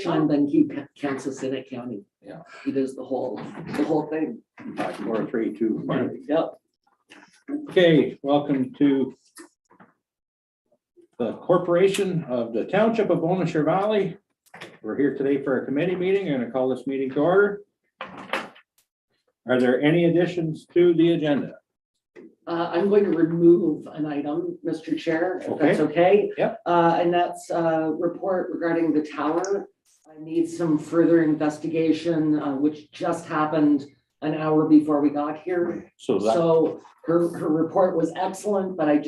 Sean Benke, Kansas City County. Yeah. He does the whole thing. 5432. Yep. Okay, welcome to the Corporation of the Township of Bonnechere Valley. We're here today for a committee meeting. I'm going to call this meeting to order. Are there any additions to the agenda? I'm going to remove an item, Mr. Chair, if that's okay. Yep. And that's a report regarding the tower. I need some further investigation, which just happened an hour before we got here. So her report was excellent, but I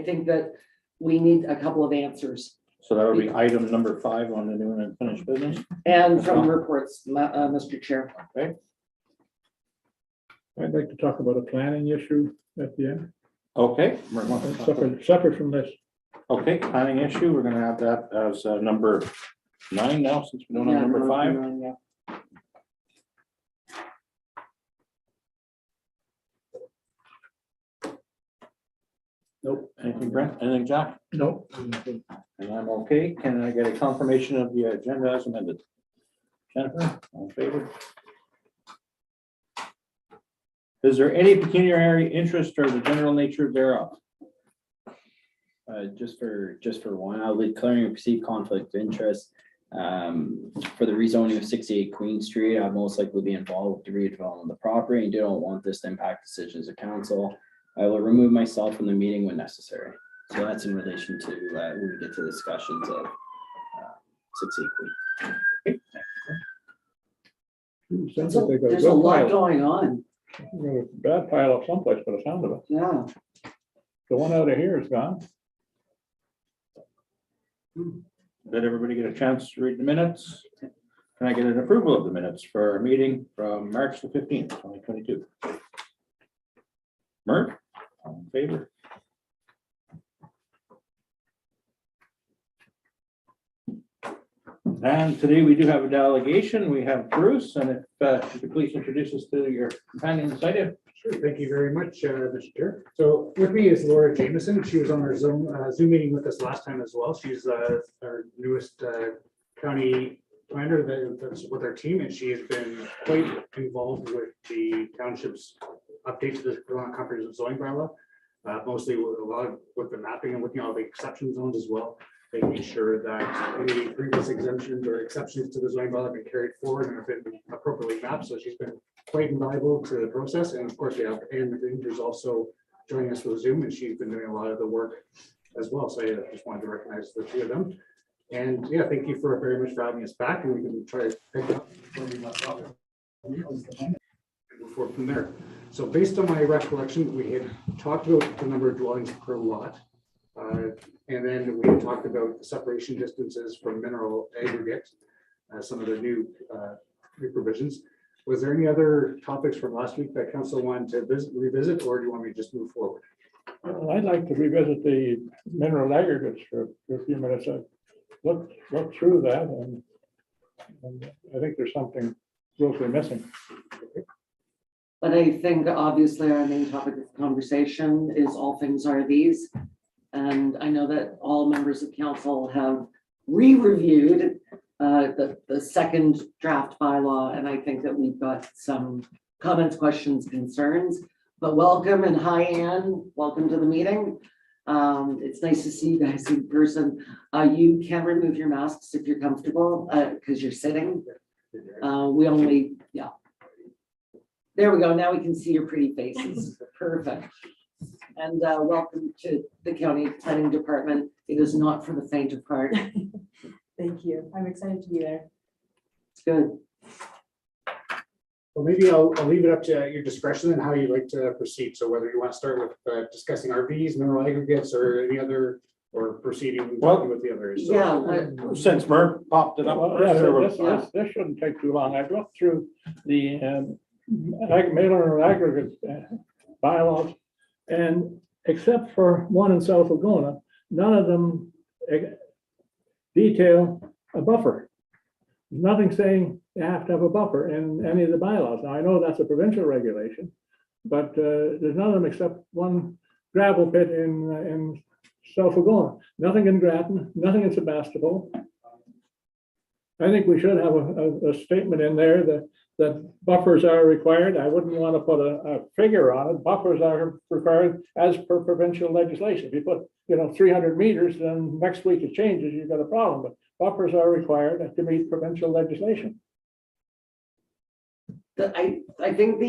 think that we need a couple of answers. So that would be item number 5 on the new and unfinished business. And from reports, Mr. Chair. Okay. I'd like to talk about a planning issue at the end, Okay. separate from this. Okay, planning issue. We're going to have that as number 9 now, since we don't have number 5. Yeah. Nope. Anything, Brent? Anything, Jack? No. And I'm okay. Can I get a confirmation of the agenda as amended? Jennifer, all in favor? Is there any pecuniary interest or the general nature thereof? Just for one, I'll be declaring a perceived conflict of interest for the rezoning of 68 Queen Street. I'll most likely be involved with the redevelopment of the property and don't want this to impact decisions of council. I will remove myself from the meeting when necessary. So that's in relation to when we get to discussions of 68 Queen. Sounds like they got There's a good lot pile. going on. Got a bad pile up someplace by the sound of it. Yeah. The one out of here is gone. Did everybody get a chance to read the minutes? Can I get an approval of the minutes for our meeting from March the 15th, 2022? Merck, all in favor? And today we do have a delegation. We have Bruce, and if you could please introduce us to your companion inside. Sure, thank you very much, Mr. Chair. So with me is Laura Jameson. She was on our Zoom meeting with us last time as well. She's our newest county planner that's with our team, and she has been quite involved with the township's update to the comprehensive zoning bylaw, mostly with a lot of with the mapping and looking at all the exception zones as well, making sure that any previous exemptions or exceptions to the zoning bylaw have been carried forward and have been appropriately mapped. So she's been quite invaluable to the process. And of course, we have Anne McGreen, who's also joining us with Zoom, and she's been doing a lot of the work as well. So I just wanted to recognize the two of them. And yeah, thank you for very much for having us back, and we can try to pick up where we left off and move forward from there. So based on my recollection, we had talked about the number of dwellings per lot. And then we talked about the separation distances from mineral aggregate, some of the new provisions. Was there any other topics from last week that council wanted to revisit, or do you want me to just move forward? I'd like to revisit the mineral aggregates for a few minutes. I looked through that and I think there's something grossly missing. But I think obviously our main topic of conversation is all things are these. And I know that all members of council have re-reviewed the second draft bylaw, and I think that we've got some comments, questions, concerns. But welcome, and hi, Anne. Welcome to the meeting. It's nice to see you guys in person. You can remove your masks if you're comfortable because you're sitting. There we go. Now we can see your pretty faces. Perfect. And welcome to the county planning department. It is not for the faint of heart. Thank you. I'm excited to be there. It's good. Well, maybe I'll leave it up to your discretion and how you'd like to proceed. So whether you want to start with discussing RVs, mineral aggregates, or any other, or proceeding talking with the others. So, Yeah. Since Merck popped it up. Well, this shouldn't take too long. I've looked through the mineral aggregate bylaws, and except for one in South Laguna, none of them detail a buffer. There's nothing saying you have to have a buffer in any of the bylaws. Now, I know that's a provincial regulation, but there's none of them except one gravel pit in South Laguna. Nothing in Grattan, nothing in Sebastopol. I think we should have a statement in there that buffers are required. I wouldn't want to put a figure on it. Buffers are required as per provincial legislation. If you put, 300 meters, then next week it changes, you've got a problem. But buffers are required to meet provincial legislation. I think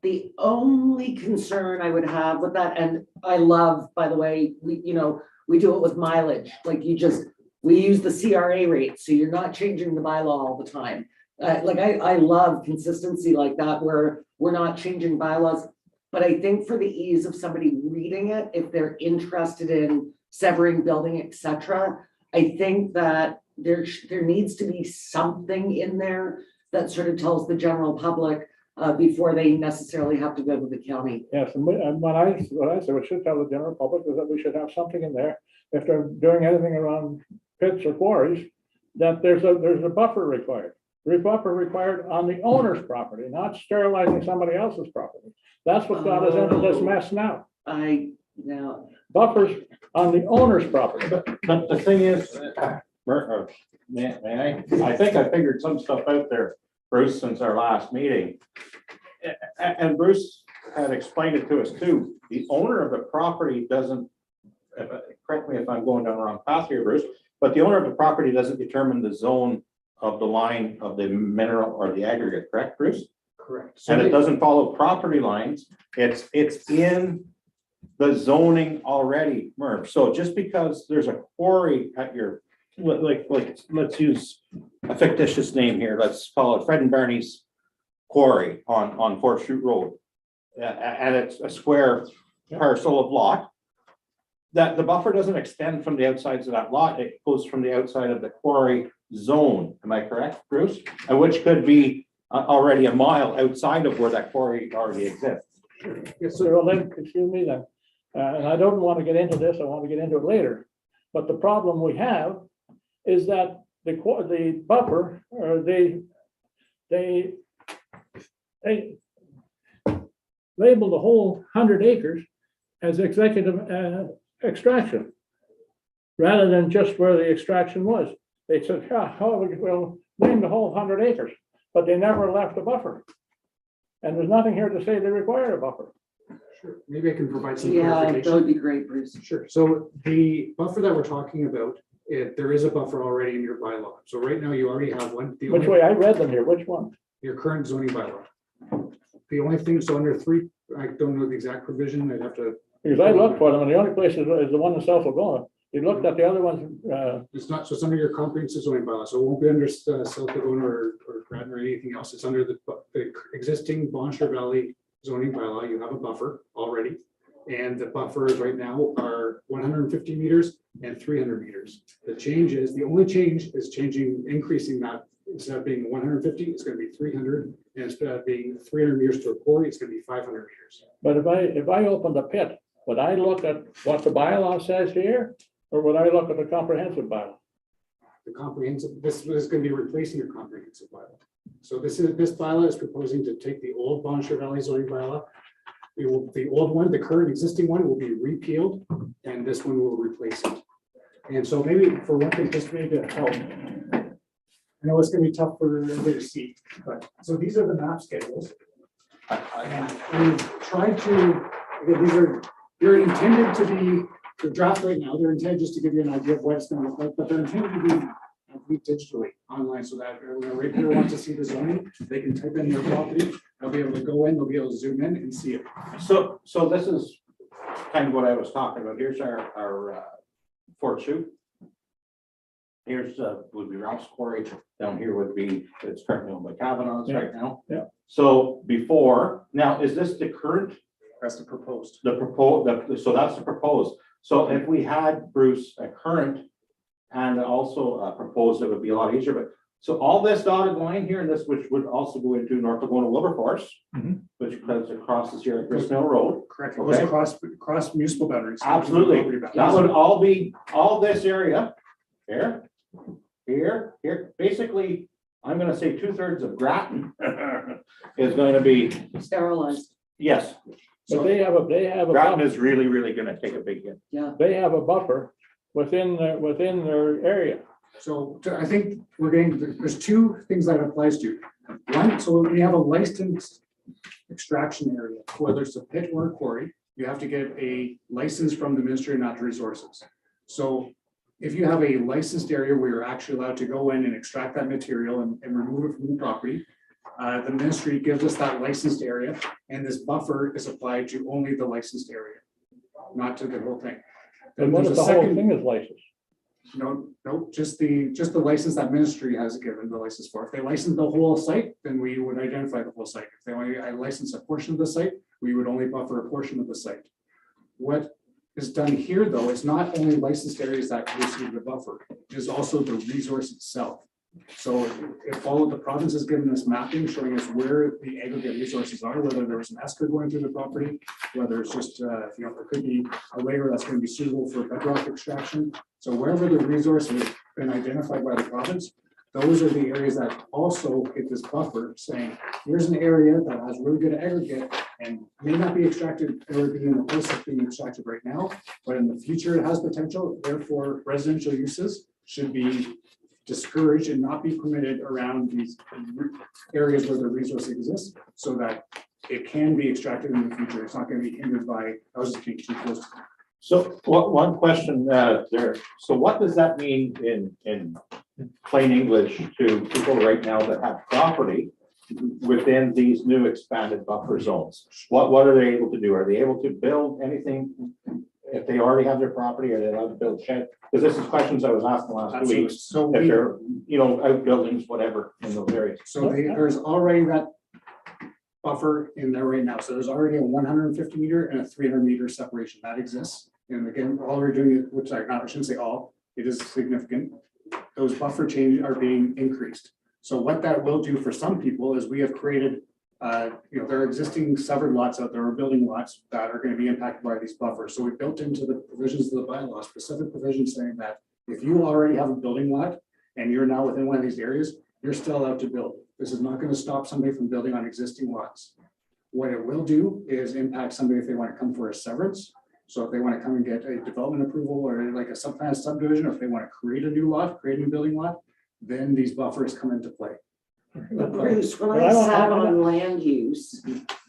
the only concern I would have with that, and I love, by the way, we do it with mileage, we use the CRA rate, so you're not changing the bylaw all the time. I love consistency like that, where we're not changing bylaws. But I think for the ease of somebody reading it, if they're interested in severing building, etc., I think that there needs to be something in there that sort of tells the general public before they necessarily have to go to the county. Yes, and what I said, we should tell the general public is that we should have something in there. If they're doing anything around pits or quarries, that there's a buffer required. Buffer required on the owner's property, not sterilizing somebody else's property. That's what got us into this mess now. Buffers on the owner's property. But the thing is, may I think I figured some stuff out there, Bruce, since our last meeting. And Bruce had explained it to us too. The owner of the property doesn't, correct me if I'm going down the wrong path here, Bruce, but the owner of the property doesn't determine the zone of the line of the mineral or the aggregate, correct, Bruce? Correct. And it doesn't follow property lines. It's in the zoning already, Murph. So just because there's a quarry at your, let's use a fictitious name here. Let's call it Fred and Barney's quarry on Fort Chute Road. And it's a square parcel of lot. That the buffer doesn't extend from the outsides of that lot. It goes from the outside of the quarry zone. Am I correct, Bruce? And which could be already a mile outside of where that quarry already exists. Yes, sir. Well, then, excuse me then. And I don't want to get into this. I want to get into it later. But the problem we have is that the buffer, or they labeled the whole 100 acres as executive extraction, rather than just where the extraction was. They said, we'll name the whole 100 acres, but they never left a buffer. And there's nothing here to say they require a buffer. Sure, maybe I can provide some Yeah, clarification. that would be great, Bruce. Sure, so the buffer that we're talking about, there is a buffer already in your bylaw. So right now you already have one. Which way? I read them here. Which one? Your current zoning bylaw. The only thing, so under 3, I don't know the exact provision, I'd have to. Because I looked for them, and the only place is the one in South Algonah. You looked at the other ones, It's not, so it's under your comprehensive zoning bylaw, so it won't be under South Dakota or Grattan or anything else. It's under the existing Bon Shore Valley zoning bylaw. You have a buffer already. And the buffers right now are 150 meters and 300 meters. The only change is increasing that. Instead of being 150, it's going to be 300. And instead of being 300 meters to a quarry, it's going to be 500 meters. but if I opened a pit, would I look at what the bylaw says here? Or would I look at the comprehensive bylaw? The comprehensive, this is going to be replacing your comprehensive bylaw. So this bylaw is proposing to take the old Bon Shore Valley zoning bylaw. The old one, the current existing one will be repealed, and this one will replace it. And so maybe for one thing, just maybe to help. I know it's going to be tough for everybody to see, but so these are the map schedules. And we tried to, again, they're intended to be, the draft right now, they're intended just to give you an idea of what it's going to look like, but they're intended to be digitally online, so that when a ratepayer wants to see the zoning, they can type in their property, they'll be able to go in, they'll be able to zoom in and see it. So this is kind of what I was talking about. Here's our Fort Chute. Here's would be Ralph's quarry. Down here would be, it's currently owned by Kavanaugh's right now. Yeah. So before, now, is this the current? That's the proposed. The proposed, so that's the proposed. So if we had, Bruce, a current and also proposed, it would be a lot easier, but so all this dotted line here, and this, which would also go into North Dakota Wilberforce, which cuts across here at Grist Mill Road. Correct. It goes across municipal boundaries. Absolutely. That would all be, all this area, here, basically, I'm gonna say 2/3 of Grattan is going to be, Sterilized. yes. But they have a Grattan buffer, is really gonna take a big hit. they have a buffer within their area. I think there's two things that it applies to. One, so when you have a licensed extraction area, whether it's a pit or a quarry, you have to get a license from the Ministry of Natural Resources. So if you have a licensed area where you're actually allowed to go in and extract that material and remove it from the property, the ministry gives us that licensed area, and this buffer is applied to only the licensed area, not to the whole thing. And what if there's the a whole second- thing is licensed? No, just the license that ministry has given the license for. If they license the whole site, then we would identify the whole site. If they only license a portion of the site, we would only buffer a portion of the site. What is done here, though, is not only licensed areas that receive the buffer, it is also the resource itself. So it followed, the province has given us mapping showing us where the aggregate resources are, whether there was an esker going through the property, whether it's just, there could be a layer that's going to be suitable for bedrock extraction. So wherever the resource has been identified by the province, those are the areas that also get this buffer saying, here's an area that has really good aggregate and may not be extracted or be in the place of being extracted right now, but in the future it has potential. Therefore, residential uses should be discouraged and not be permitted around these areas where the resource exists, so that it can be extracted in the future. It's not going to be hindered by houses being too close. So one question there. So what does that mean in plain English to people right now that have property within these new expanded buffer zones? What are they able to do? Are they able to build anything if they already have their property? Are they allowed to build shed? Because this is questions I was asked the last 2 weeks. So If they're, outbuildings, whatever, in those areas. So there's already that buffer in there right now. So there's already a 150 meter and a 300 meter separation that exists. And again, all we're doing, which I shouldn't say all, it is significant. Those buffer changes are being increased. So what that will do for some people is we have created, there are existing severed lots out there, or building lots that are going to be impacted by these buffers. So we built into the provisions of the bylaw specific provisions saying that if you already have a building lot and you're now within one of these areas, you're still allowed to build. This is not going to stop somebody from building on existing lots. What it will do is impact somebody if they want to come for a severance. So if they want to come and get a development approval or like a subdivision, or if they want to create a new lot, create a new building lot, then these buffers come into play. But Bruce, when But I I don't- sat I don't- on land use,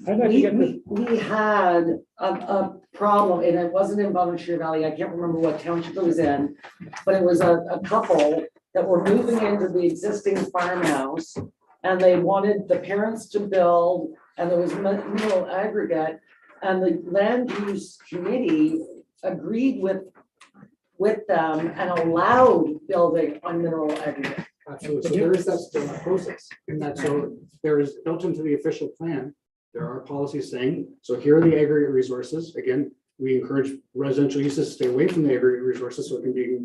I'd like to get this, we had a problem, and it wasn't in Bonaventure Valley, I can't remember what township it was in, but it was a couple that were moving into the existing farmhouse, and they wanted the parents to build, and there was mineral aggregate, and the land use committee agreed with them and allowed building on mineral aggregate. Absolutely. So there is that still a process. And that, so there is built into the official plan, there are policies saying, so here are the aggregate resources. Again, we encourage residential uses to stay away from the aggregate resources so it can be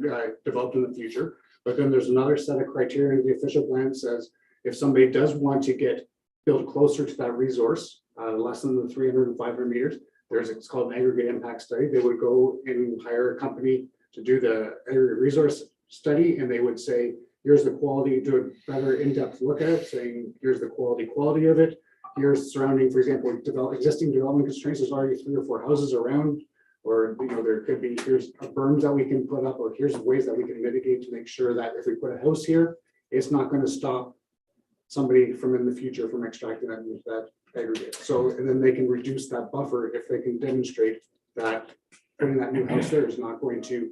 developed in the future. But then there's another set of criteria in the official plan says, if somebody does want to build closer to that resource, less than the 300 and 500 meters, it's called an aggregate impact study. They would go and hire a company to do the aggregate resource study, and they would say, here's the quality, do a better in-depth look at it, saying, here's the quality of it. Here's surrounding, for example, existing development constraints, there's already 3 or 4 houses around, or, there could be, here's berms that we can put up, or here's ways that we can mitigate to make sure that if we put a house here, it's not going to stop somebody from in the future from extracting that aggregate. So, and then they can reduce that buffer if they can demonstrate that putting that new house there is not going to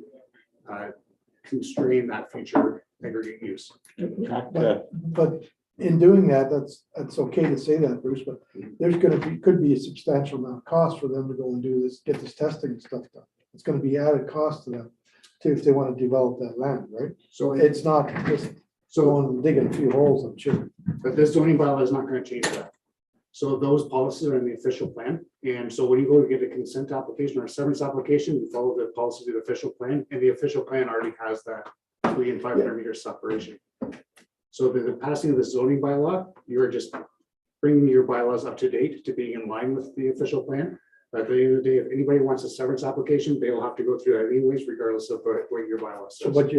constrain that future aggregate use. But in doing that, that's okay to say that, Bruce, but there's could be a substantial amount of cost for them to go and do this, get this testing and stuff done. It's gonna be added cost to them too, if they want to develop that land, right? So It's not just going and digging a few holes, I'm sure. but this zoning bylaw is not going to change that. So those policies are in the official plan. And so when you go to get a consent application or a severance application, you follow the policies of the official plan, and the official plan already has that 300 and 500 meter separation. So the passing of the zoning bylaw, you're just bringing your bylaws up to date to being in line with the official plan. But at the end of the day, if anybody wants a severance application, they'll have to go through that anyways, regardless of what your bylaw So says. what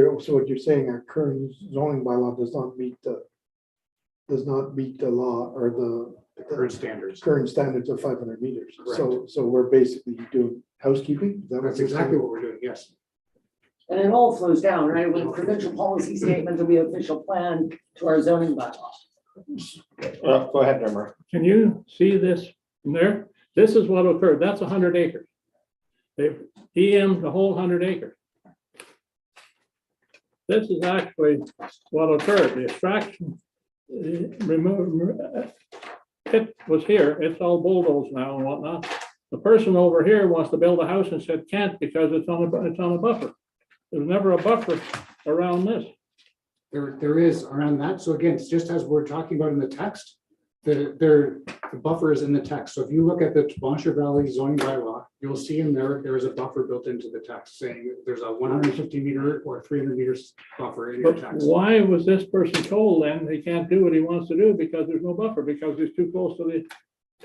you're saying, our current zoning bylaw does not meet the law or the Current standards. current standards of 500 meters. So we're basically doing housekeeping. Is that what That's you're exactly saying? what we're doing, yes. And it all flows down, right, with provincial policy statement to be official plan to our zoning bylaw. Go ahead, Demmer. Can you see this from there? This is what occurred. That's 100 acres. They've EM'd the whole 100 acres. This is actually what occurred. The extraction pit was here. It's all bulldozed now and whatnot. The person over here wants to build a house and said can't because it's on a buffer. There's never a buffer around this. There is around that. So again, it's just as we're talking about in the text, the buffer is in the text. So if you look at the Blanchard Valley zoning bylaw, you'll see in there is a buffer built into the text saying there's a 150 meter or 300 meters buffer in your But text. why was this person told then he can't do what he wants to do because there's no buffer, because he's too close to the,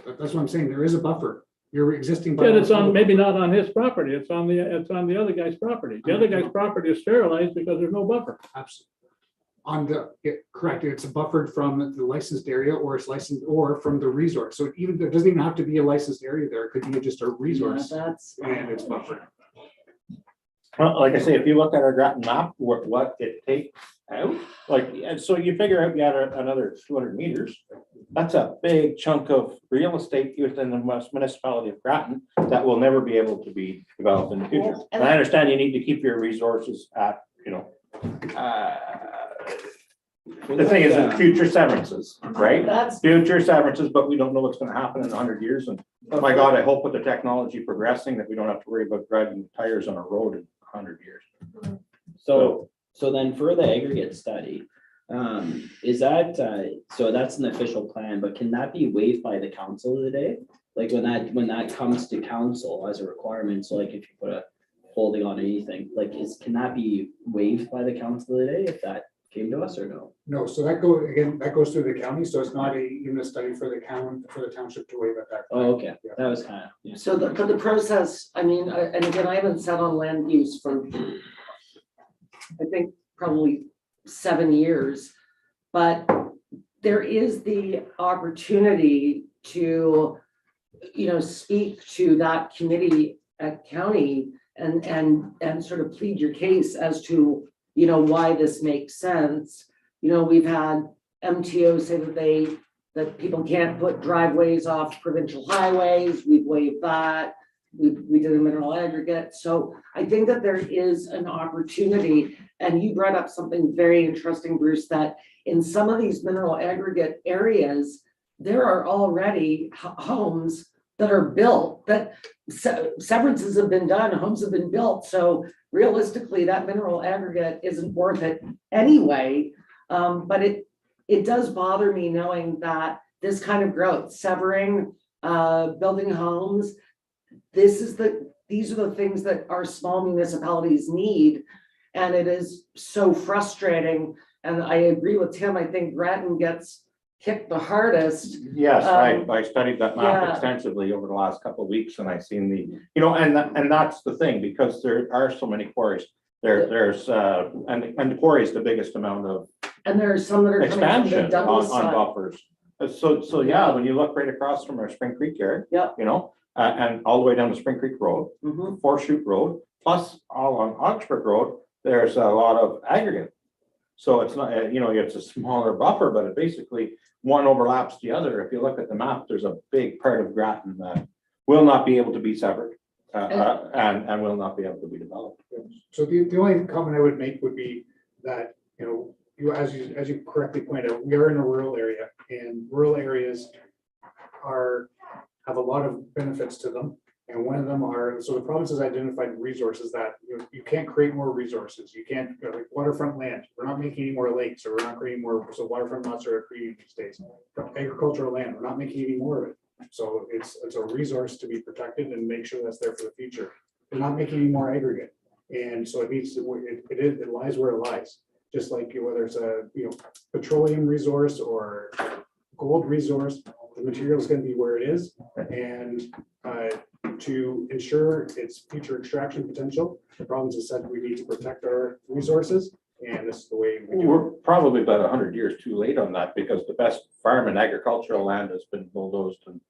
That's what I'm saying. There is a buffer. Your existing. yeah, it's bylaw- on, maybe not on his property, it's on the other guy's property. The other guy's property is sterilized because there's no buffer. Absolutely. Correct, it's buffered from the licensed area or it's licensed or from the resource. So even, there doesn't even have to be a licensed area there. It could be just a resource Yeah, that's. and it's buffered. Well, like I say, if you look at our Groton map, what it takes out, like, and so you figure out you got another 200 meters. That's a big chunk of real estate within the municipality of Groton that will never be able to be developed in the future. Well, And I understand you need to keep your resources at, the thing is, it's future severances, right? That's, Future severances, but we don't know what's gonna happen in 100 years. And oh my God, I hope with the technology progressing that we don't have to worry about driving tires on a road in 100 years. So then for the aggregate study, is that, so that's an official plan, but can that be waived by the council today? Like when that comes to council as a requirement, so like if you put a holding on anything, like can that be waived by the council today if that came to us or no? No, so that goes through the county, so it's not even a study for the county, for the township to waive at that. Oh, okay, Yeah. that was kind of, yeah. so for the process, I mean, and again, I haven't sat on land use for, I think, probably 7 years. But there is the opportunity to, speak to that committee at county and sort of plead your case as to, why this makes sense. We've had MTO say that people can't put driveways off provincial highways. We've waived that. We did a mineral aggregate. So I think that there is an opportunity, and you brought up something very interesting, Bruce, that in some of these mineral aggregate areas, there are already homes that are built, that severances have been done, homes have been built. So realistically, that mineral aggregate isn't worth it anyway. But it does bother me knowing that this kind of growth, severing, building homes, these are the things that our small municipalities need. And it is so frustrating. And I agree with Tim. I think Groton gets kicked the hardest. Yes, I studied that map yeah. extensively over the last couple of weeks and I've seen and that's the thing, because there are so many quarries. There's and the quarry is the biggest amount of And there are some that are coming from the expansion Douglas on side. buffers. So yeah, when you look right across from our Spring Creek area, Yep. and all the way down to Spring Creek Road, Mhm. Foreshoot Road, plus all on Oxford Road, there's a lot of aggregate. So it's not, it's a smaller buffer, but it basically one overlaps the other. If you look at the map, there's a big part of Groton that will not be able to be severed and will not be able to be developed. So the only comment I would make would be that, as you correctly pointed out, we are in a rural area and rural areas have a lot of benefits to them. And one of them so the province has identified resources that you can't create more resources. You can't, like waterfront land. We're not making any more lakes, or we're not creating more, so waterfront lots are creating these days. Agricultural land, we're not making any more of it. So it's a resource to be protected and make sure that's there for the future. We're not making any more aggregate. And so it lies where it lies. Just like whether it's a petroleum resource or gold resource, the material is going to be where it is. And to ensure its future extraction potential, the province has said we need to protect our resources, and this is the way we do We're probably about 100 years too late on that, because the best farm and agricultural land has been bulldozed and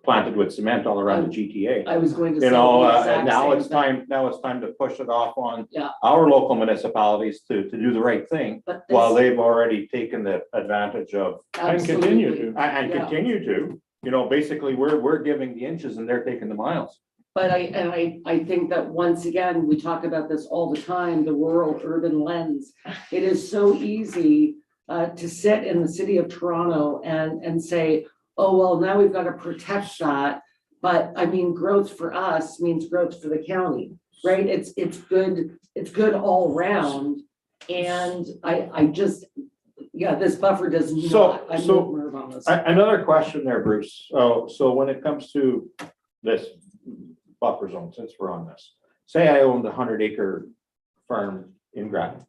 planted with cement all around the GTA. I was going to say. You know, the exact and now same it's thing. now it's time to push it off on Yeah. our local municipalities to do the right thing, But while this, they've already taken the advantage of, And continue absolutely. to. and Yeah. continue to, you know, basically, we're giving the inches and they're taking the miles. But I think that once again, we talk about this all the time, the rural urban lens. It is so easy to sit in the city of Toronto and say, oh, well, now we've got to protect that. But I mean, growth for us means growth for the county, right? It's good all round. And I just, yeah, this buffer does not, I'm So- with Merv on this. Another question there, Bruce. So when it comes to this buffer zone, since we're on this, say I owned a 100-acre farm in Grattan,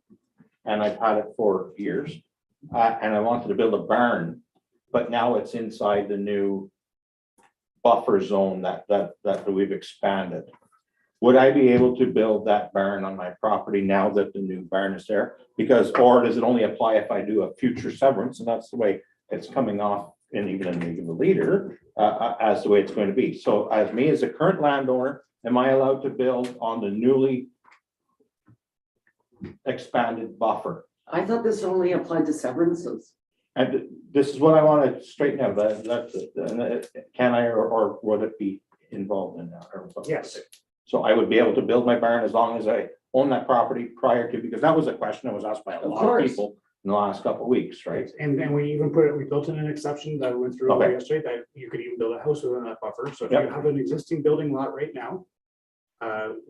and I've had it for years, and I wanted to build a barn, but now it's inside the new buffer zone that we've expanded. Would I be able to build that barn on my property now that the new barn is there? Because, or does it only apply if I do a future severance? And that's the way it's coming off, and even in the leader, as the way it's going to be. So as me, as a current landowner, am I allowed to build on the newly expanded buffer? I thought this only applied to severances. And this is what I want to straighten out, can I, or would it be involved in that? Yes. So I would be able to build my barn as long as I own that property prior to, because that was a question that was asked by a Of lot of course. people in the last couple of weeks, right? And we even we built in an exception that went through Okay. yesterday, that you could even build a house within that buffer. So if Yep. you have an existing building lot right now,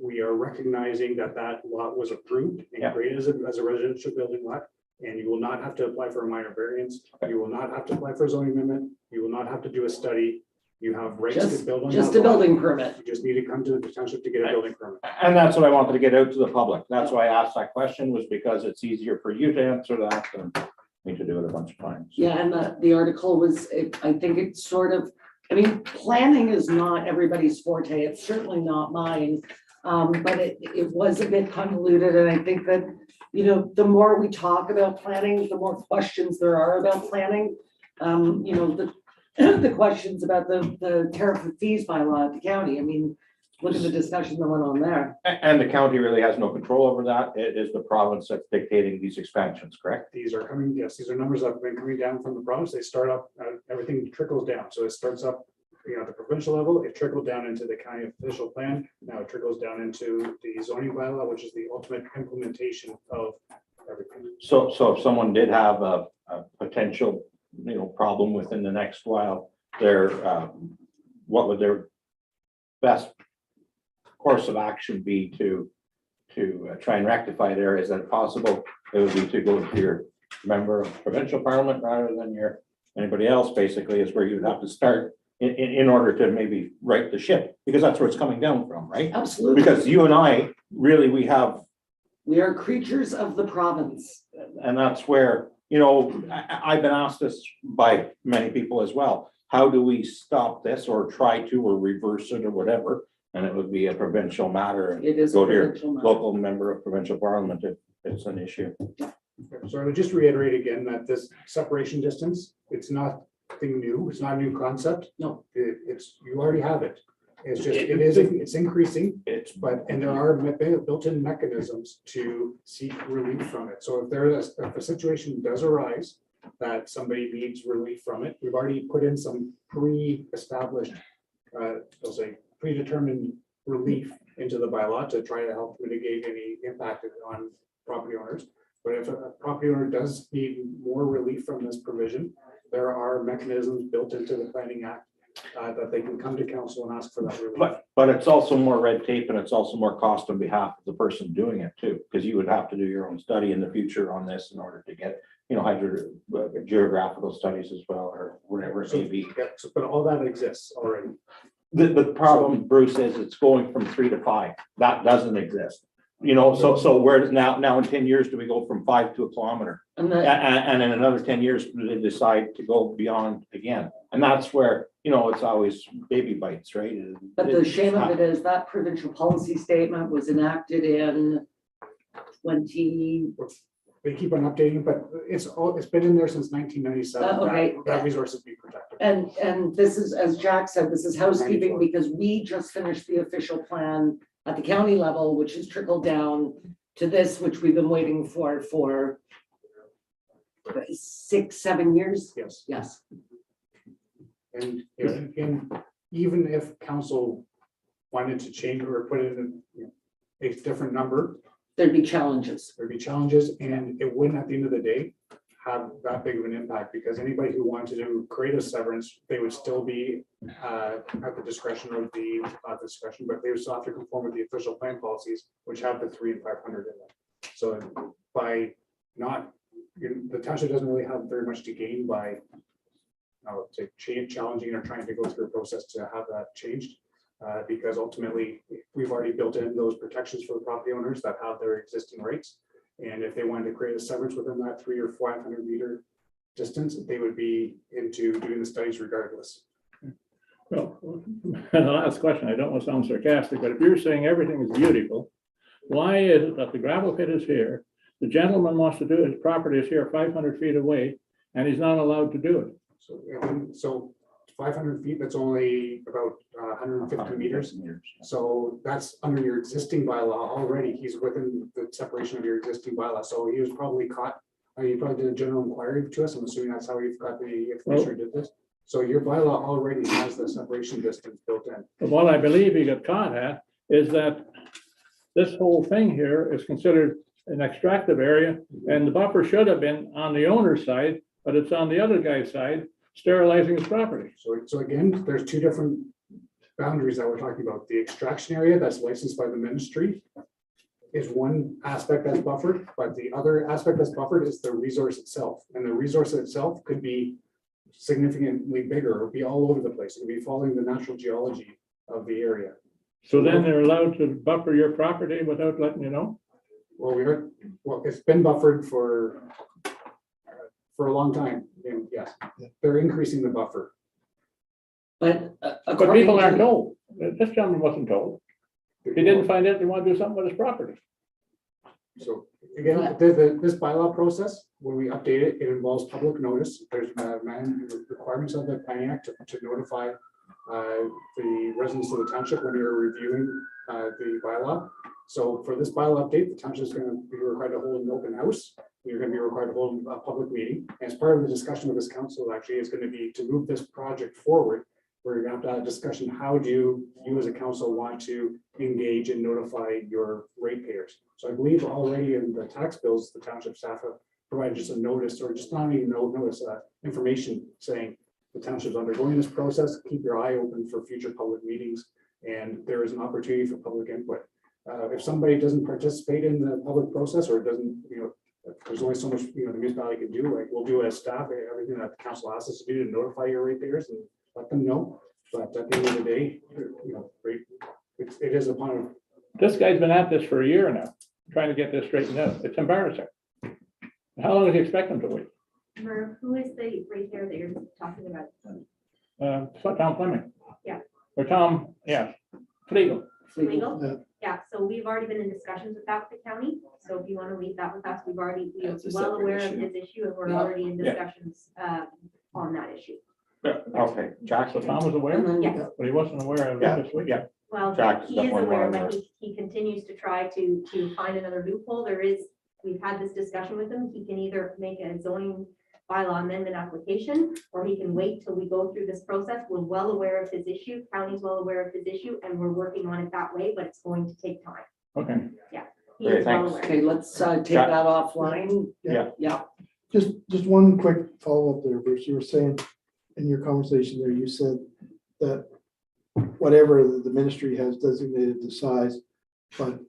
we are recognizing that lot was approved and Yep. created as a residential building lot. And you will not have to apply for a minor variance. You will not have to apply for a zoning amendment. You will not have to do a study. You have rights to build on that Just a lot. building permit. You just need to come to the township to get a building permit. And that's what I wanted to get out to the public. That's why I asked that question, was because it's easier for you to answer that than me to do it a bunch of times. Yeah, and the article was, I think it's sort of, I mean, planning is not everybody's forte. It's certainly not mine. But it was a bit convoluted, and I think that, you know, the more we talk about planning, the more questions there are about planning. You know, the questions about the tariff and fees bylaw at the county. I mean, look at the discussion that went on there. And the county really has no control over that. It is the province that's dictating these expansions, correct? These are coming, yes, these are numbers that have been coming down from the province. They start up, everything trickles down. So it starts up, you know, at the provincial level, it trickled down into the county official plan. Now it trickles down into the zoning bylaw, which is the ultimate implementation of everything. So if someone did have a potential, you know, problem within the next while, what would their best course of action be to try and rectify there? Is that possible? It would be to go to your member of provincial parliament rather than anybody else, basically, is where you'd have to start in order to maybe right the ship, because that's where it's coming down from, right? Absolutely. Because you and I, really, we We are creatures of the province. and that's where, you know, I've been asked this by many people as well. How do we stop this or try to, or reverse it or whatever? And it would be a provincial matter. And It is a go to your provincial matter. local member of provincial parliament if it's an issue. So I would just reiterate again that this separation distance, it's not thing new. It's not a new concept. No. It's, you already have it. It's just, it's increasing. And there are built-in mechanisms to seek relief from it. So if a situation does arise that somebody needs relief from it, we've already put in some pre-established, I'll say, predetermined relief into the bylaw to try to help mitigate any impact on property owners. But if a property owner does need more relief from this provision, there are mechanisms built into the Planning Act that they can come to council and ask for that relief. But it's also more red tape, and it's also more cost on behalf of the person doing it too, because you would have to do your own study in the future on this in order to get, you know, geographical studies as well, or whatever it may be. Yeah, but all that exists already. The problem, Bruce, is it's going from 3 to 5. That doesn't exist. You know, so where now in 10 years, do we go from 5 to a kilometer? And And in another 10 years, they decide to go beyond again. And that's where, you know, it's always baby bites, right? but the shame of it is that provincial policy statement was enacted in 2014. they keep on updating, but it's been in there since 1997. Okay. That resource is being protected. And this is, as Jack said, this is housekeeping 94. because we just finished the official plan at the county level, which has trickled down to this, which we've been waiting for 6, 7 years. Yes. Yes. And even if council wanted to change or put it in a different number, There'd be challenges. there'd be challenges, and it wouldn't at the end of the day have that big of an impact, because anybody who wanted to create a severance, they would still be at the discretion of the, not discretion, but they would still have to conform with the official plan policies, which have the 3 and 500 in them. So by not, the township doesn't really have very much to gain by challenging or trying to go through a process to have that changed. Because ultimately, we've already built in those protections for the property owners that have their existing rights. And if they wanted to create a severance within that 300 or 500 meter distance, they would be into doing the studies regardless. Well, the last question, I don't want to sound sarcastic, but if you're saying everything is beautiful, why is it that the gravel pit is here? The gentleman wants to do his property is here 500 feet away, and he's not allowed to do it. So 500 feet, that's only about 150 meters. So that's under your existing bylaw already. He's within the separation of your existing bylaw. So he was probably caught. You probably did a general inquiry to us. I'm assuming that's how you've got the information or did this. So your bylaw already has the separation distance built in. But what I believe he got caught at is that this whole thing here is considered an extractive area, and the buffer should have been on the owner's side, but it's on the other guy's side, sterilizing his property. So again, there's two different boundaries that we're talking about. The extraction area that's licensed by the ministry is one aspect that's buffered, but the other aspect that's buffered is the resource itself. And the resource itself could be significantly bigger or be all over the place. It could be following the natural geology of the area. So then they're allowed to buffer your property without letting you know? Well, it's been buffered for a long time. And yes, they're increasing the buffer. But But people aren't told. This gentleman wasn't told. He didn't find out he wanted to do something with his property. So again, this bylaw process, when we update it, it involves public notice. There's requirements of the planning act to notify the residents of the township when you're reviewing the bylaw. So for this bylaw update, the township is going to be required to hold an open house. You're going to be required to hold a public meeting. As part of the discussion with this council, actually, is going to be to move this project forward. We're going to have to have a discussion. How do you as a council want to engage and notify your ratepayers? So I believe already in the tax bills, the township staff have provided just a notice, or just not even notice, information saying the township's undergoing this process. Keep your eye open for future public meetings, and there is an opportunity for public input. If somebody doesn't participate in the public process, or doesn't, there's only so much, the municipality can do. Like, we'll do as staff, everything that the council asks us to do to notify your ratepayers and let them know. But at the end of the day, it is upon. This guy's been at this for a year now, trying to get this straightened out. It's embarrassing. How long does he expect them to wait? Merv, who is the ratepayer that you're talking about? Tom Fleming. Yeah. Or Tom, yeah, Flegel. Legal? Yeah, so we've already been in discussions with that with the county. So if you want to leave that with us, we're That's a well separate aware issue. of his issue, and we're Yeah. already in discussions on that issue. Okay, Jack, So Tom was aware, And then- Yes. but he wasn't aware of Yeah, this week. yeah. Well, Jack is he is definitely aware, well but he continues to try to find another loophole. We've had this discussion with him. He can either make a zoning bylaw amendment application, or he can wait till we go through this process. We're well aware of his issue, county's well aware of his issue, and we're working on it that way, but it's going to take time. Okay. He Great, is well thanks. aware. Okay, let's take Jack. that offline. Yeah. Yeah. Just one quick follow-up there, Bruce. You were saying in your conversation there, you said that whatever the ministry has designated the size, but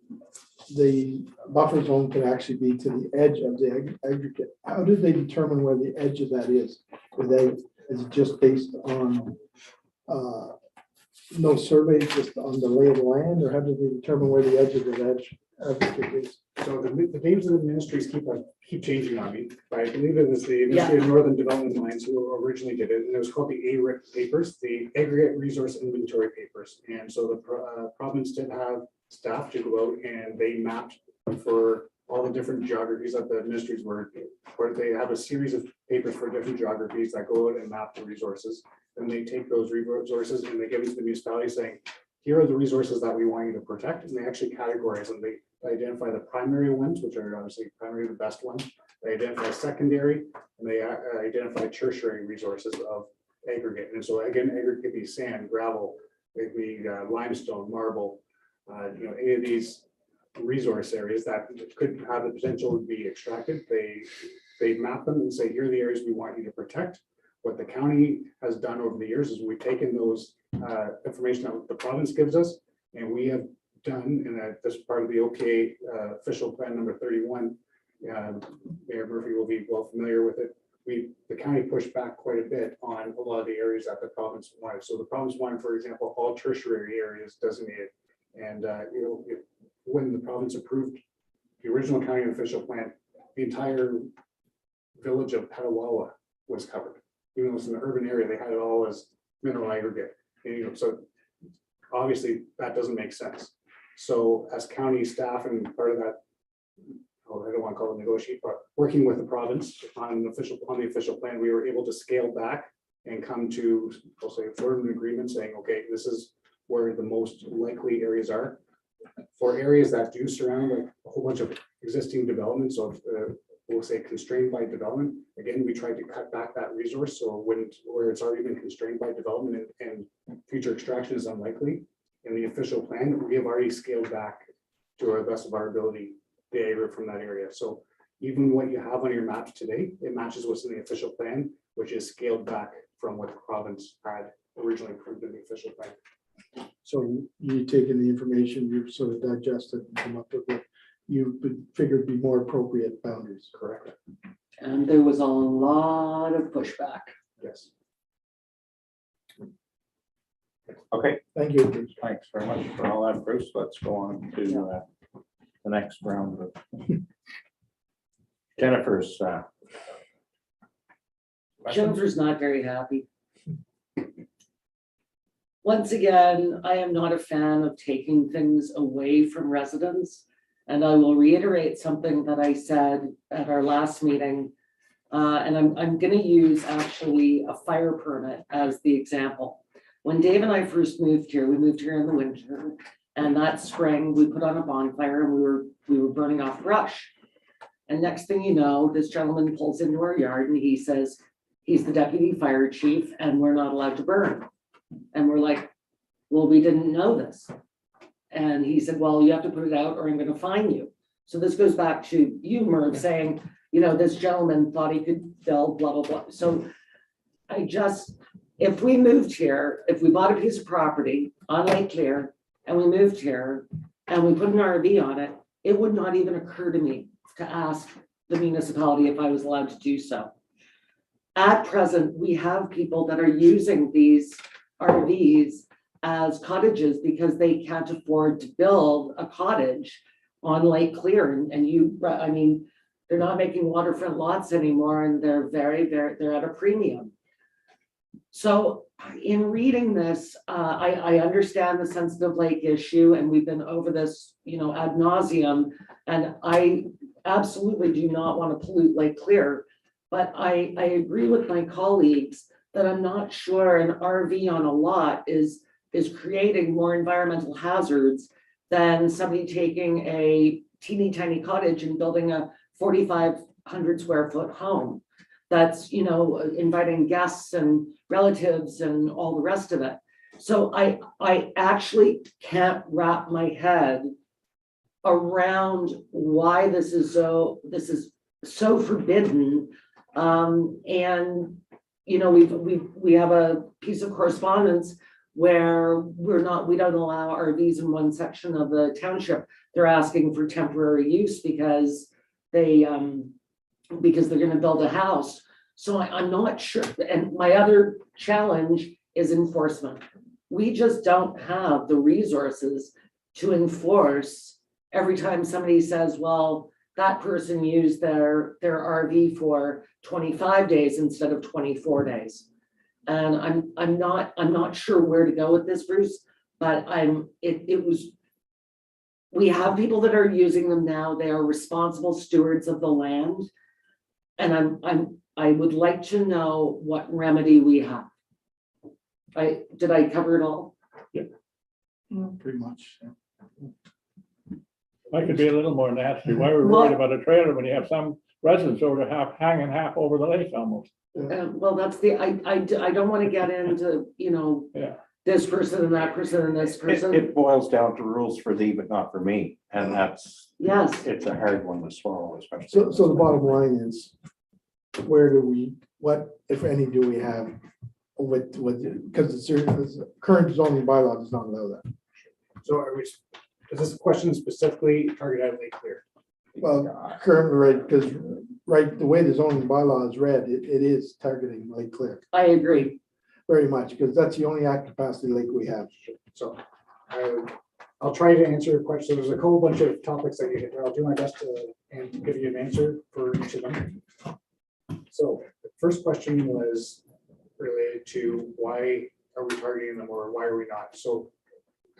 the buffer zone could actually be to the edge of the aggregate. How did they determine where the edge of that is? Is it just based on no survey, just on the lay of the land, or how did they determine where the edge of the aggregate is? So the names of the ministries keep changing on me. But I believe it was the Ministry of Northern Development Lines who originally did it, and it was called the ARIP papers, the Aggregate Resource Inventory papers. And so the province did have staff to go out, and they mapped for all the different geographies that the ministries were, where they have a series of papers for different geographies that go out and map the resources. And they take those resources and they give it to the municipality saying, here are the resources that we want you to protect. And they actually categorize them. They identify the primary ones, which are obviously primary, the best ones. They identify secondary, and they identify tertiary resources of aggregate. And so again, aggregate could be sand, gravel, it could be limestone, marble, any of these resource areas that could have the potential to be extracted. They map them and say, here are the areas we want you to protect. What the county has done over the years is we've taken those information that the province gives us, and we have done, and this part of the OPA official plan number 31, Mayor Murphy will be well familiar with it. The county pushed back quite a bit on a lot of the areas that the province wanted. So the province wanted, for example, all tertiary areas designated. And when the province approved the original county official plan, the entire village of Petawawa was covered. Even though it's an urban area, they had it all as mineral aggregate. And, so obviously that doesn't make sense. So as county staff and part of that, I don't want to call it negotiate, but working with the province on the official plan, we were able to scale back and come to, I'll say, a firm agreement saying, okay, this is where the most likely areas are. For areas that do surround like a whole bunch of existing developments of, we'll say, constrained by development. Again, we tried to cut back that resource. So where it's already been constrained by development and future extraction is unlikely. In the official plan, we have already scaled back to our best of our ability the area from that area. So even what you have on your maps today, it matches what's in the official plan, which is scaled back from what the province had originally approved in the official plan. So you take in the information, you've sort of digested and come up with what you figured be more appropriate boundaries. Correct. And there was a lot of pushback. Yes. Okay, Thank you, Bruce. thanks very much for all that, Bruce. Let's go on to the next round of Jennifer's. Jennifer's not very happy. Once again, I am not a fan of taking things away from residents. And I will reiterate something that I said at our last meeting. And I'm going to use actually a fire permit as the example. When Dave and I first moved here, we moved here in the winter, and that spring we put on a bonfire and we were burning off brush. And next thing you know, this gentleman pulls into our yard and he says he's the deputy fire chief and we're not allowed to burn. And we're like, well, we didn't know this. And he said, well, you have to put it out or I'm going to fine you. So this goes back to you, Merv, saying, this gentleman thought he could build blah, blah, blah. So if we moved here, if we bought a piece of property on Lake Clear and we moved here and we put an RV on it, it would not even occur to me to ask the municipality if I was allowed to do so. At present, we have people that are using these RVs as cottages because they can't afford to build a cottage on Lake Clear. And they're not making waterfront lots anymore and they're they're at a premium. So in reading this, I understand the sensitive lake issue and we've been over this, ad nauseum, and I absolutely do not want to pollute Lake Clear. But I agree with my colleagues that I'm not sure an RV on a lot is creating more environmental hazards than somebody taking a teeny tiny cottage and building a 4,500 square foot home. That's, inviting guests and relatives and all the rest of it. So I actually can't wrap my head around why this is so forbidden. We have a piece of correspondence where we don't allow RVs in one section of the township. They're asking for temporary use because they're going to build a house. So I'm not sure. And my other challenge is enforcement. We just don't have the resources to enforce every time somebody says, well, that person used their RV for 25 days instead of 24 days. And I'm not sure where to go with this, Bruce, but it was we have people that are using them now. They are responsible stewards of the land. And I would like to know what remedy we have. Did I cover it all? Pretty much. I could be a little more nasty. Why are we worried about a trailer when you have some residents over hanging half over the lake almost? Well, that's I don't want to get into, Yeah. this person and that person and this person. It boils down to rules for thee, but not for me, and Yes, it's a hard one to swallow, especially. So the bottom line is, what, if any, do we have with, because the current zoning bylaw does not allow that. So is this question specifically targeted at Lake Clear? Well, currently, right, because, right, the way the zoning bylaw is read, it is targeting Lake Clear I agree. very much, because that's the only active capacity lake we have. So I'll try to answer your question. There's a whole bunch of topics that you hit there. I'll do my best to and give you an answer for each of them. So the first question was related to why are we targeting them or why are we not? So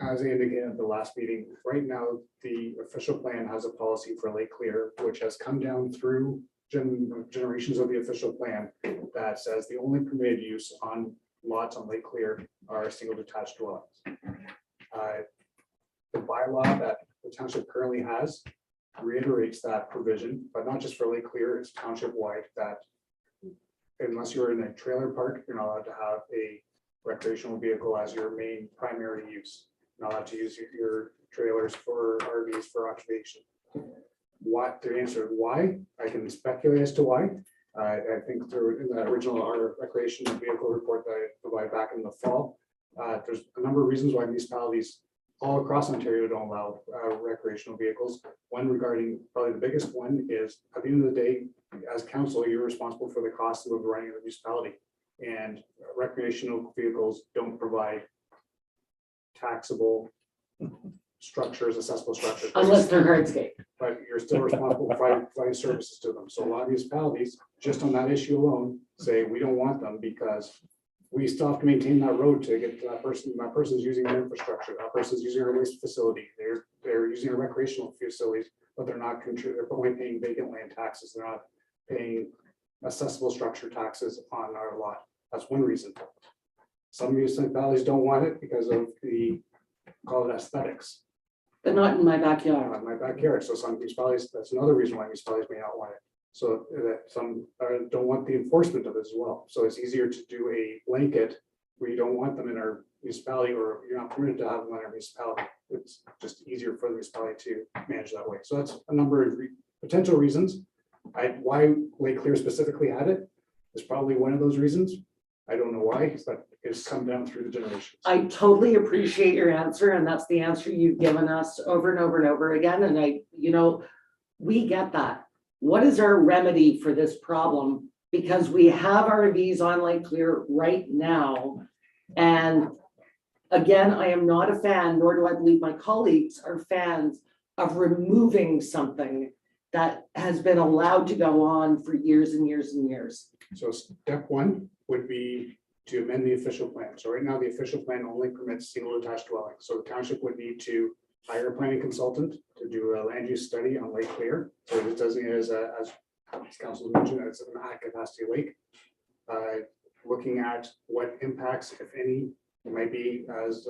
as I indicated at the last meeting, right now, the official plan has a policy for Lake Clear, which has come down through generations of the official plan that says the only permitted use on lots on Lake Clear are single detached dwellings. The bylaw that the township currently has reiterates that provision, but not just for Lake Clear, it's township wide, that unless you're in a trailer park, you're not allowed to have a recreational vehicle as your main primary use. You're not allowed to use your trailers for RVs for occupation. What the answer why, I can speculate as to why. I think through in the original our recreational vehicle report that I provided back in the fall, there's a number of reasons why municipalities all across Ontario don't allow recreational vehicles. One regarding, probably the biggest one is at the end of the day, as council, you're responsible for the cost of running the municipality. And recreational vehicles don't provide taxable structures, accessible structures. Unless they're hardscape. But you're still responsible for providing services to them. So a lot of municipalities, just on that issue alone, say we don't want them because we still have to maintain that road to get to that person. That person's using their infrastructure. That person's using our waste facility. They're using our recreational facilities, but they're not they're only paying vacant land taxes. They're not paying accessible structure taxes on our lot. That's one reason. Some municipalities don't want it because of the, call it aesthetics. But not in my backyard. On my backyard. So some municipalities, that's another reason why municipalities may not want it. So that some don't want the enforcement of it as well. So it's easier to do a blanket where you don't want them in our municipality or you're not permitted to have them in our municipality. It's just easier for the municipality to manage that way. So that's a number of potential reasons. Why Lake Clear specifically had it is probably one of those reasons. I don't know why, but it's come down through the generations. I totally appreciate your answer, and that's the answer you've given us over and over and over again. And we get that. What is our remedy for this problem? Because we have RVs on Lake Clear right now. And again, I am not a fan, nor do I believe my colleagues are fans of removing something that has been allowed to go on for years and years and years. So step one would be to amend the official plan. So right now, the official plan only permits single attached dwellings. So the township would need to hire a planning consultant to do a land use study on Lake Clear. So it doesn't, as council mentioned, it's an high capacity lake. Looking at what impacts, if any, might be as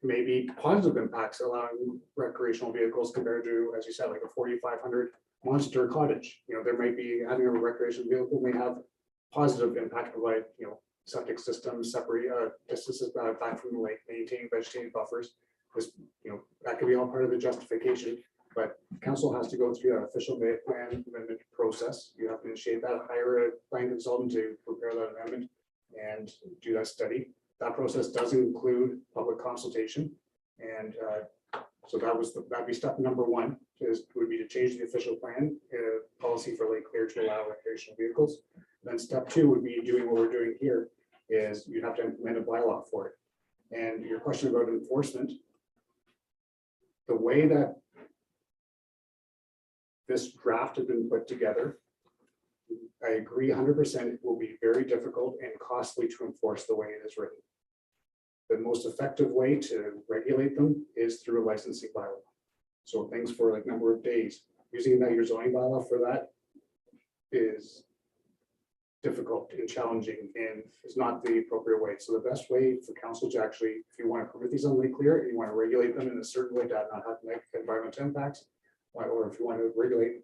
maybe positive impacts allowing recreational vehicles compared to, as you said, like a 4,500 monster cottage. There might be having a recreational vehicle may have positive impact, provide septic systems, separate distances back from the lake, maintaining vegetative buffers. That could be all part of the justification, but council has to go through that official plan amendment process. You have to initiate that, hire a plan consultant to prepare that amendment and do that study. That process does include public consultation, and so that'd be step number one. Would be to change the official plan policy for Lake Clear to allow recreational vehicles. Then step two would be doing what we're doing here. Is you'd have to implement a bylaw for it. And your question about enforcement, the way that this draft has been put together, I agree 100%. It will be very difficult and costly to enforce the way it is written. The most effective way to regulate them is through a licensing bylaw. So things for like number of days, using that your zoning bylaw for that is difficult and challenging and is not the appropriate way. So the best way for council to actually, if you want to permit these on Lake Clear and you want to regulate them in a certain way to not have negative environmental impacts, or if you want to regulate,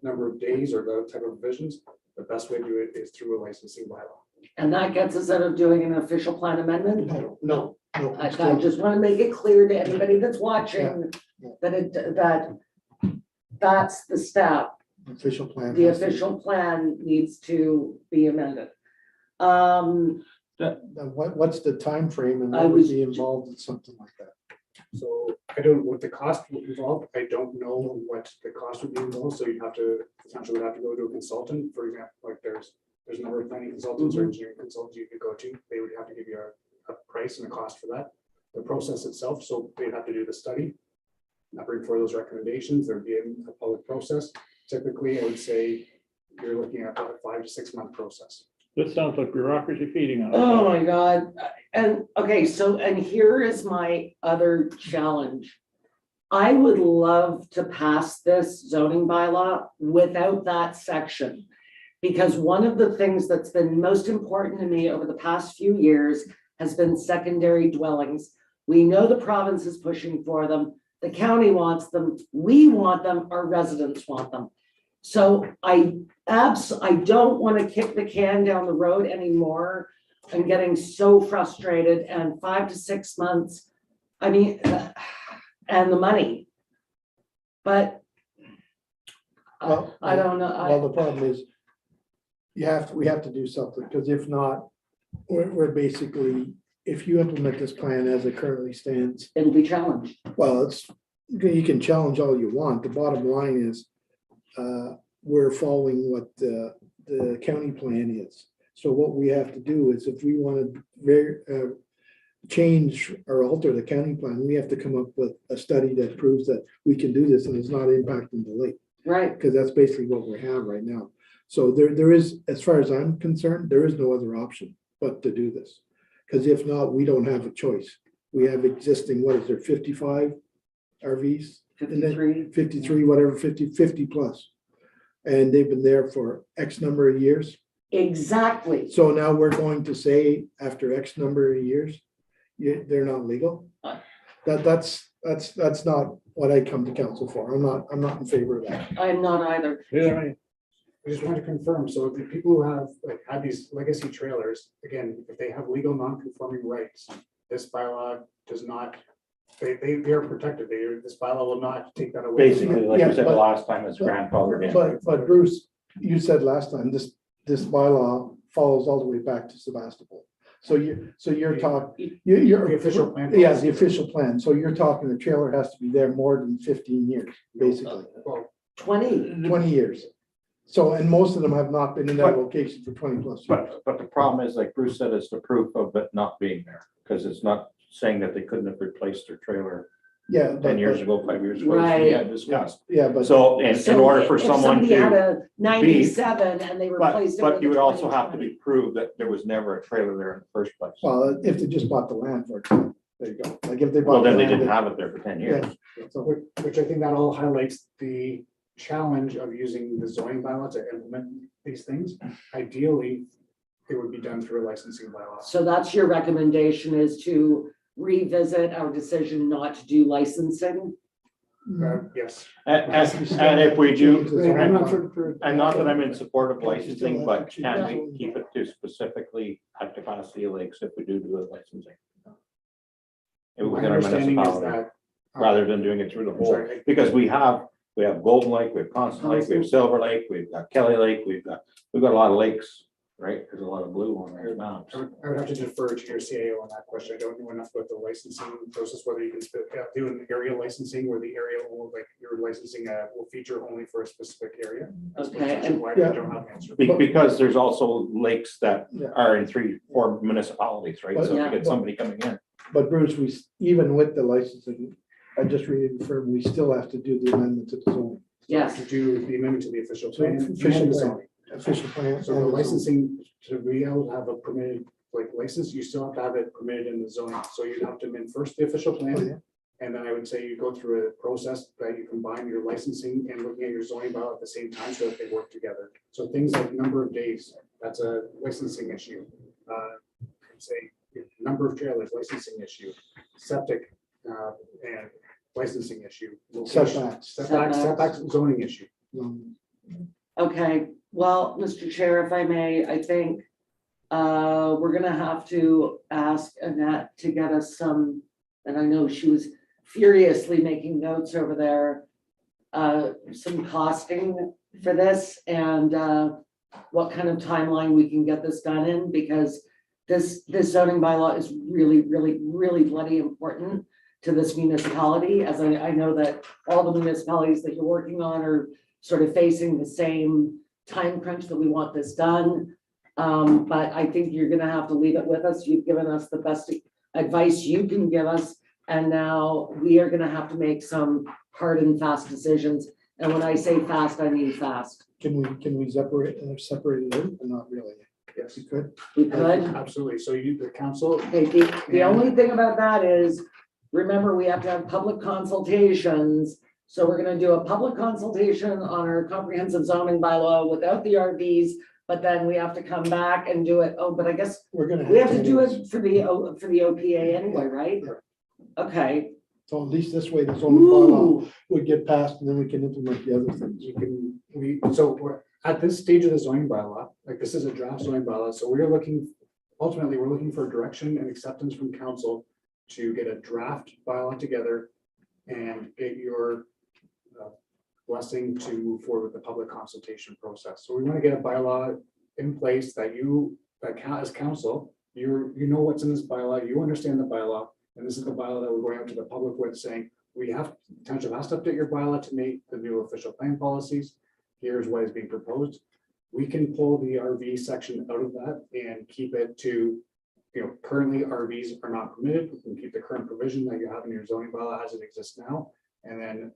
number of days or the type of provisions, the best way to do it is through a licensing bylaw. And that gets us out of doing an official plan amendment? No. I just want to make it clear to anybody that's watching that that's the step. Official plan. The official plan needs to be amended. What's the time frame and I what would was be involved in something like that? So I don't, what the cost involved, I don't know what the cost would be involved, so you'd have to, essentially would have to go to a consultant, for example, like there's a number of planning consultants or engineering consultants you could go to, they would have to give you a price and a cost for that. The process itself, so they'd have to do the study, bring forward those recommendations, there'd be a public process. Typically, I would say you're looking at about a 5 to 6 month process. This sounds like bureaucracy feeding on us. Oh my God. And, okay, so, and here is my other challenge. I would love to pass this zoning bylaw without that section. Because one of the things that's been most important to me over the past few years has been secondary dwellings. We know the province is pushing for them. The county wants them. We want them. Our residents want them. So I don't want to kick the can down the road anymore. I'm getting so frustrated, and 5 to 6 months, I mean, and the money. But I don't know. Well, the problem is we have to do something, because if not, we're basically, if you implement this plan as it currently stands, It'll be challenged. well, you can challenge all you want. The bottom line is, we're following what the county plan is. So what we have to do is, if we want to change or alter the county plan, we have to come up with a study that proves that we can do this and it's not impacting the lake, Right. because that's basically what we have right now. So there is, as far as I'm concerned, there is no other option but to do this. Because if not, we don't have a choice. We have existing, what is there, 55 RVs? 53. 53, whatever, 50 plus. And they've been there for X number of years. Exactly. So now we're going to say, after X number of years, they're not legal. That's not what I come to council for. I'm not in favor of that. I'm not either. Yeah, I just want to confirm, so the people who have had these legacy trailers, again, if they have legal non-conforming rights, this bylaw does not, they are protected. This bylaw will not take that away. Basically, like Yeah, you said the but- last time, it's grandfathered in. But Bruce, you said last time, this bylaw follows all the way back to Sebastopol. So you're talking, you're. The official plan. Yeah, the official plan. So you're talking the trailer has to be there more than 15 years, basically, Well, 20. 20 years. So, and most of them have not been in that location for 20 plus years. But the problem is, like Bruce said, it's the proof of it not being there, because it's not saying that they couldn't have replaced their trailer Yeah. 10 years ago, 5 years ago, as we Right. had discussed. Yeah, but. So in So order for if someone somebody had to, a 97 and they replaced it. but with you a would also have to 2020. be proved that there was never a trailer there in the first place. Well, if they just bought the land for it, there you go. Like if they bought. Well, then the they land, didn't have it there for 10 years. Yeah. So, which I think that all highlights the challenge of using the zoning bylaw to implement these things. Ideally, it would be done through a licensing bylaw. So that's your recommendation, is to revisit our decision not to do licensing? Yes. And if we do, I'm not for- and not that I'm in support of licensing, but can we keep it to specifically at capacity lakes if we do the licensing? My Within our understanding is municipality, that. rather than doing it through the I'm whole, sorry. because we have Golden Lake, we have Constant Lake, we have Silver Lake, we've got Kelly Lake, we've got a lot of lakes, right? There's a lot of blue on those maps. I would have to defer to your CAO on that question. I don't know enough about the licensing process, whether you can do an area licensing where the area will, like, your licensing will feature only for a specific area. That's what- Okay, and- why I Yeah. don't have an answer. Because there's also lakes that Yeah. are in 3 or 4 municipalities, right? So if Yeah. you get somebody coming in. But Bruce, even with the licensing, I just reaffirmed, we still have to do the amendment to the zoning. Yes. To do the amendment to the official plan. Official and the plan. zoning. Official plan. So the licensing, to be able to have a permitted, like, license, you still have to have it permitted in the zoning. So you'd have to amend first the official Oh, yeah. plan, And then I would say you go through a process that you combine your licensing and looking at your zoning bylaw at the same time so that they work together. So things like number of days, that's a licensing issue. Say number of trailers, licensing issue, septic and licensing issue. location, setbacks, zoning issue. Okay, well, Mr. Chair, if I may, I think we're gonna have to ask Annette to get us some, and I know she was furiously making notes over there, some costing for this and what kind of timeline we can get this done in, because this zoning bylaw is really, really, really bloody important to this municipality, as I know that all the municipalities that you're working on are sort of facing the same time crunch that we want this done. But I think you're gonna have to leave it with us. You've given us the best advice you can give us. And now we are gonna have to make some hard and fast decisions. And when I say fast, I mean fast. Can we separate it out or not really? Yes, You could. We could. absolutely. So you, the council, Okay, the only thing about that is, remember, we have to have public consultations. So we're gonna do a public consultation on our comprehensive zoning bylaw without the RVs, but then we have to come back and do it. Oh, but I guess We're gonna. we have to do it for the OPA anyway, right? Okay. So at least this way, the zoning bylaw Ooh, would get passed and then we can implement the other things. you can, so we're at this stage of the zoning bylaw, like this is a draft zoning bylaw, so we're looking, ultimately, we're looking for direction and acceptance from council to get a draft bylaw together and get your blessing to move forward with the public consultation process. So we want to get a bylaw in place that you, as council, you know what's in this bylaw, you understand the bylaw, and this is the bylaw that we're going out to the public with, saying, we have, township has to update your bylaw to meet the new official plan policies. Here's what is being proposed. We can pull the RV section out of that and keep it to, currently RVs are not permitted. We can keep the current provision that you have in your zoning bylaw as it exists now, and then,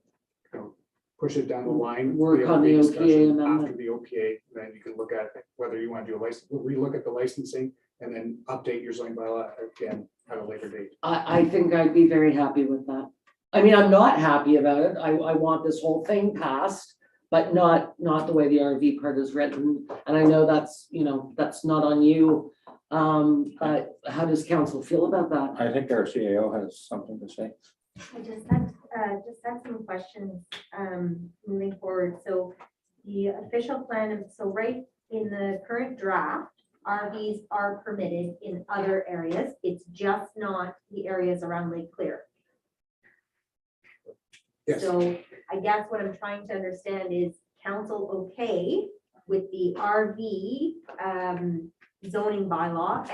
push it down the line. Work on the discussion OPA amendment. After the OPA, then you can look at whether you want to do a license, relook at the licensing, and then update your zoning bylaw again at a later date. I think I'd be very happy with that. I mean, I'm not happy about it. I want this whole thing passed, but not the way the RV part is written. And I know that's, that's not on you. But how does council feel about that? I think our CAO has something to say. I just had some questions, moving forward. So the official plan, so right in the current draft, RVs are permitted in other areas. It's just not the areas around Lake Clear. Yes. So I guess what I'm trying to understand is council okay with the RV zoning bylaw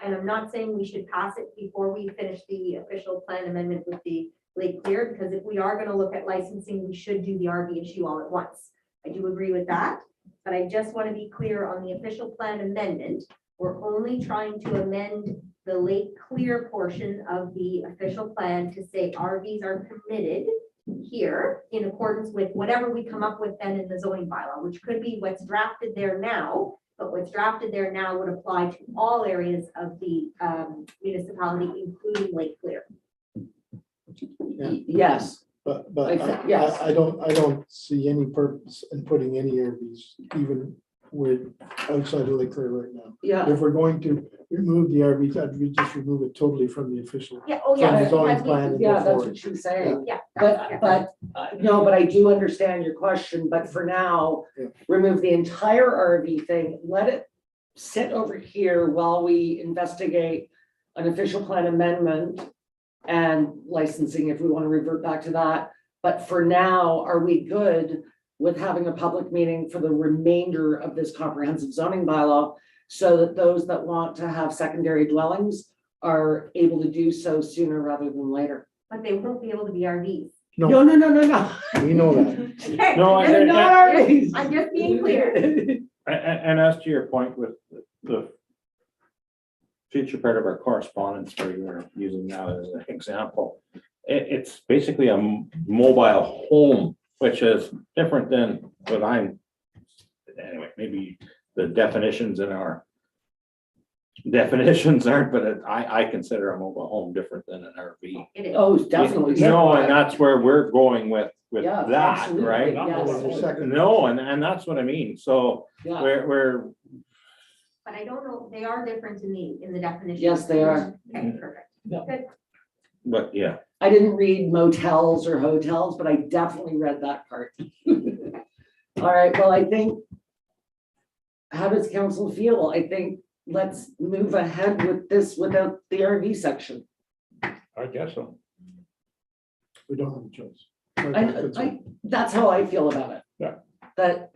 and I'm not saying we should pass it before we finish the official plan amendment with the Lake Clear, because if we are going to look at licensing, we should do the RV issue all at once. I do agree with that, but I just want to be clear on the official plan amendment. We're only trying to amend the Lake Clear portion of the official plan to say RVs are permitted here in accordance with whatever we come up with then in the zoning bylaw, which could be what's drafted there now, but what's drafted there now would apply to all areas of the municipality, including Lake Clear. Yes, But yes. I don't see any purpose in putting any RVs even with outside of Lake Clear right now. Yeah. If we're going to remove the RVs, I'd just remove it totally from the official. Yeah, oh From yeah. the zoning but we- plan and Yeah, go that's forward. what she was saying. Yeah. But no, but I do understand your question, but for now, Yeah. remove the entire RV thing, let it sit over here while we investigate an official plan amendment and licensing, if we want to revert back to that. But for now, are we good with having a public meeting for the remainder of this comprehensive zoning bylaw so that those that want to have secondary dwellings are able to do so sooner rather than later? But they won't be able to be RVs. No, No. we know that. Okay, No, They're not RVs. I'm just being clear. And as to your point with the future part of our correspondence, where you were using that as an example, it's basically a mobile home, which is different than what anyway, maybe the definitions in our definitions aren't, but I consider a mobile home different than an RV. It is. Oh, definitely. No, and that's where we're going with Yeah, that, absolutely, right? yes. There's a second. No, and that's what I mean, so Yeah, we're, But I don't know, they are different to me in the definition. yes, they are. Okay, perfect. Good. but yeah, I didn't read motels or hotels, but I definitely read that part. All right, well, I think, how does council feel? I think let's move ahead with this without the RV section. I guess so. We don't have a choice. That's how I feel about it. Yeah. That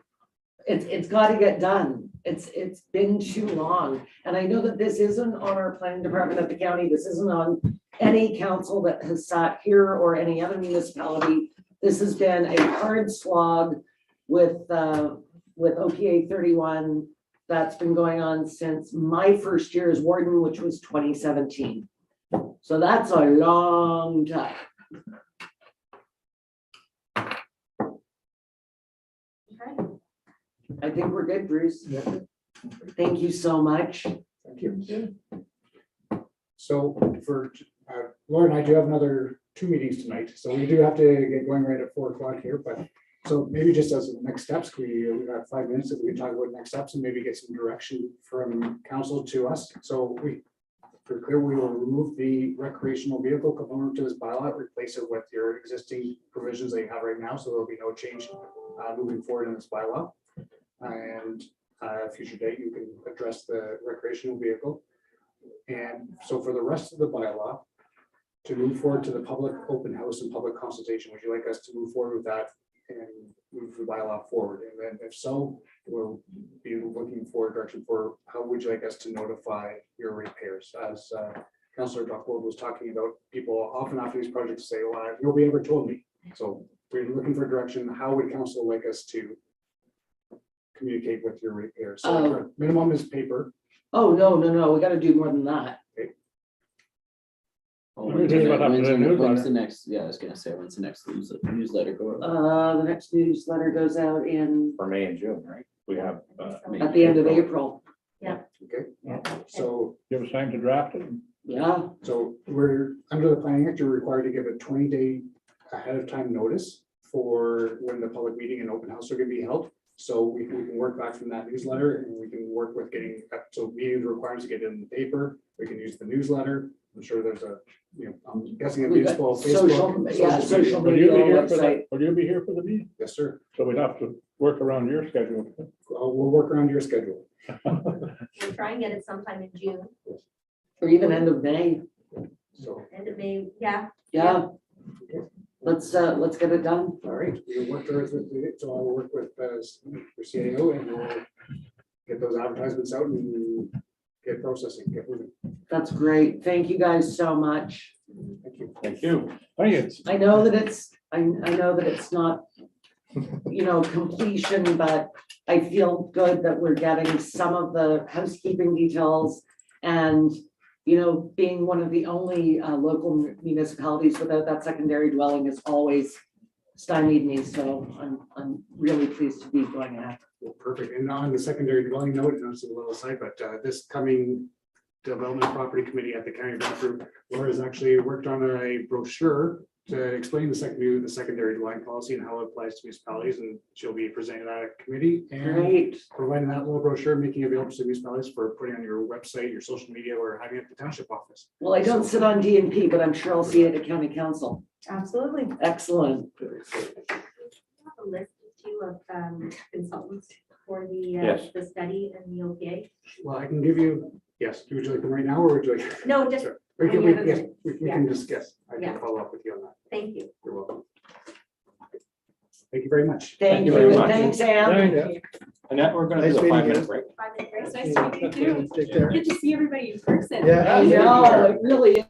it's gotta get done. It's been too long. And I know that this isn't on our planning department at the county. This isn't on any council that has sat here or any other municipality. This has been a hard slog with OPA 31 that's been going on since my first year as warden, which was 2017. So that's a long time. Okay. I think we're good, Bruce. Yeah. Thank you so much. Thank you. So for, Laura and I do have another 2 meetings tonight, so we do have to get going right at 4 o'clock here, but so maybe just as next steps, we got 5 minutes if we can talk about next steps and maybe get some direction from council to us. So for clear, we will remove the recreational vehicle component to this bylaw, replace it with your existing provisions that you have right now, so there'll be no change moving forward in this bylaw. And future date, you can address the recreational vehicle. And so for the rest of the bylaw, to move forward to the public open house and public consultation, would you like us to move forward with that and move the bylaw forward? And then if so, we'll be looking for direction for how would you like us to notify your ratepayers? As Councillor Duckworth was talking about, people often after these projects say, well, nobody ever told me. So we're looking for direction. How would council like us to communicate with your ratepayers? So minimum is paper. Oh, no, we gotta do more than that. Oh, We're doing what happened to the when's newsletter. the next, yeah, I was gonna say, when's the next newsletter go out? The next newsletter goes out in, for May and June, right? We have, at the end of April. Okay, so Give us time to draft it. Yeah, So we're, under the planning act, you're required to give a 20-day ahead of time notice for when the public meeting and open house are gonna be held. So we can work back from that newsletter and we can work with getting, so meeting requirements to get it in the paper, we can use the newsletter. I'm sure there's a, I'm guessing a We've got municipal social, Facebook. yeah, social social Will you be media here for website. that? Will you be here for the meeting? Yes, sir. So we'd have to work around your schedule. We'll work around your schedule. We'll try and get it sometime in June, Or even end of May. So, end of May, yeah. Yeah. Let's get it done. all right, we'll work with it. So I'll work with your CAO and we'll get those advertisements out and get processing, get moving. That's great. Thank you guys so much. Thank you. thank you. Thank you. I know that I know that it's not, completion, but I feel good that we're getting some of the housekeeping details and, being one of the only local municipalities without that secondary dwelling has always stymied me. So I'm really pleased to be going ahead. Well, perfect. And on the secondary dwelling note, and this is a little aside, but this coming development property committee at the county of Brantford, Laura has actually worked on a brochure to explain the secondary dwelling policy and how it applies to municipalities, and she'll be presenting that at committee and Great. providing that little brochure, making it available to municipalities for putting on your website, your social media, or having it at the township office. Well, I don't sit on DNP, but I'm sure I'll see it at county council. Absolutely. Excellent. A list too of consultants for Yes. the study and the OPA. Well, I can give you, yes, would you like them right now, or would you like? No, just, Sure. We can, Any other yes, thing? we Yeah. can discuss. I Yeah. can follow up with you on that. thank you. You're welcome. Thank you very much. Thank you you. very much. Thanks, Ann. Thank Annette, we're gonna Nice do a meeting 5-minute you. break. 5 minutes. Nice to meet you too. Take care. Good to see everybody in person. Yeah. I know, it really is.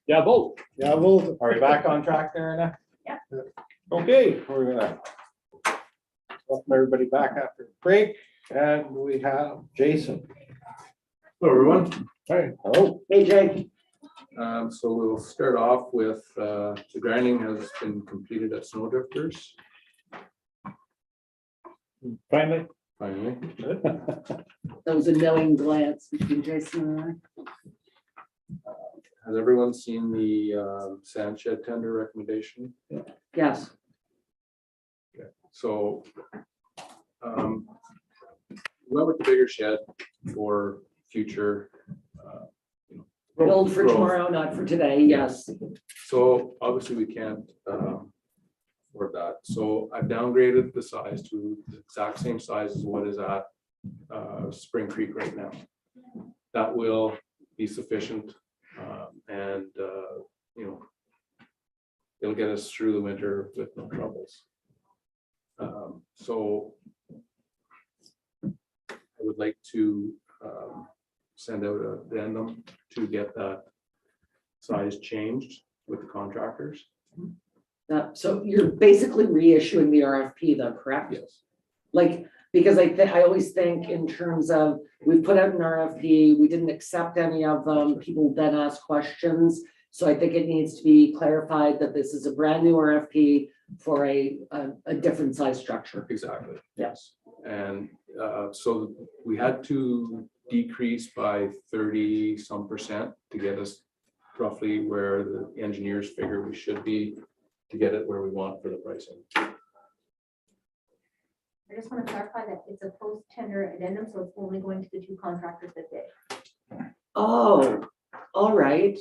Yeah, vote. Yeah, well, Are we back on track there now? Yeah. Okay, we're gonna welcome everybody back after the break, and we have Jason. Hello, everyone. Hey, Hello. AJ, So we'll start off with, the grinding has been completed at Snowdrifters, finally. finally. that was a knowing glance between Jason and Has everyone seen the sand shed tender recommendation? I. Yes, So went with the bigger shed for future. build for growth. tomorrow, not for today, yes. So obviously we can't afford that. So I've downgraded the size to the exact same size as what is at Spring Creek right now. That will be sufficient and it'll get us through the winter with no troubles. So I would like to send out an addendum to get that size changed with the contractors. So you're basically reissuing the RFP though, correct? Yes. Like, because I always think in terms of, we put out an RFP, we didn't accept any of them, people then ask questions. So I think it needs to be clarified that this is a brand new RFP for a different size structure. Exactly. Yes. And so we had to decrease by 30% to get us roughly where the engineers figure we should be to get it where we want for the pricing. I just want to clarify that it's a post-tender addendum, so it's only going to the two contractors that bid. Oh, all right.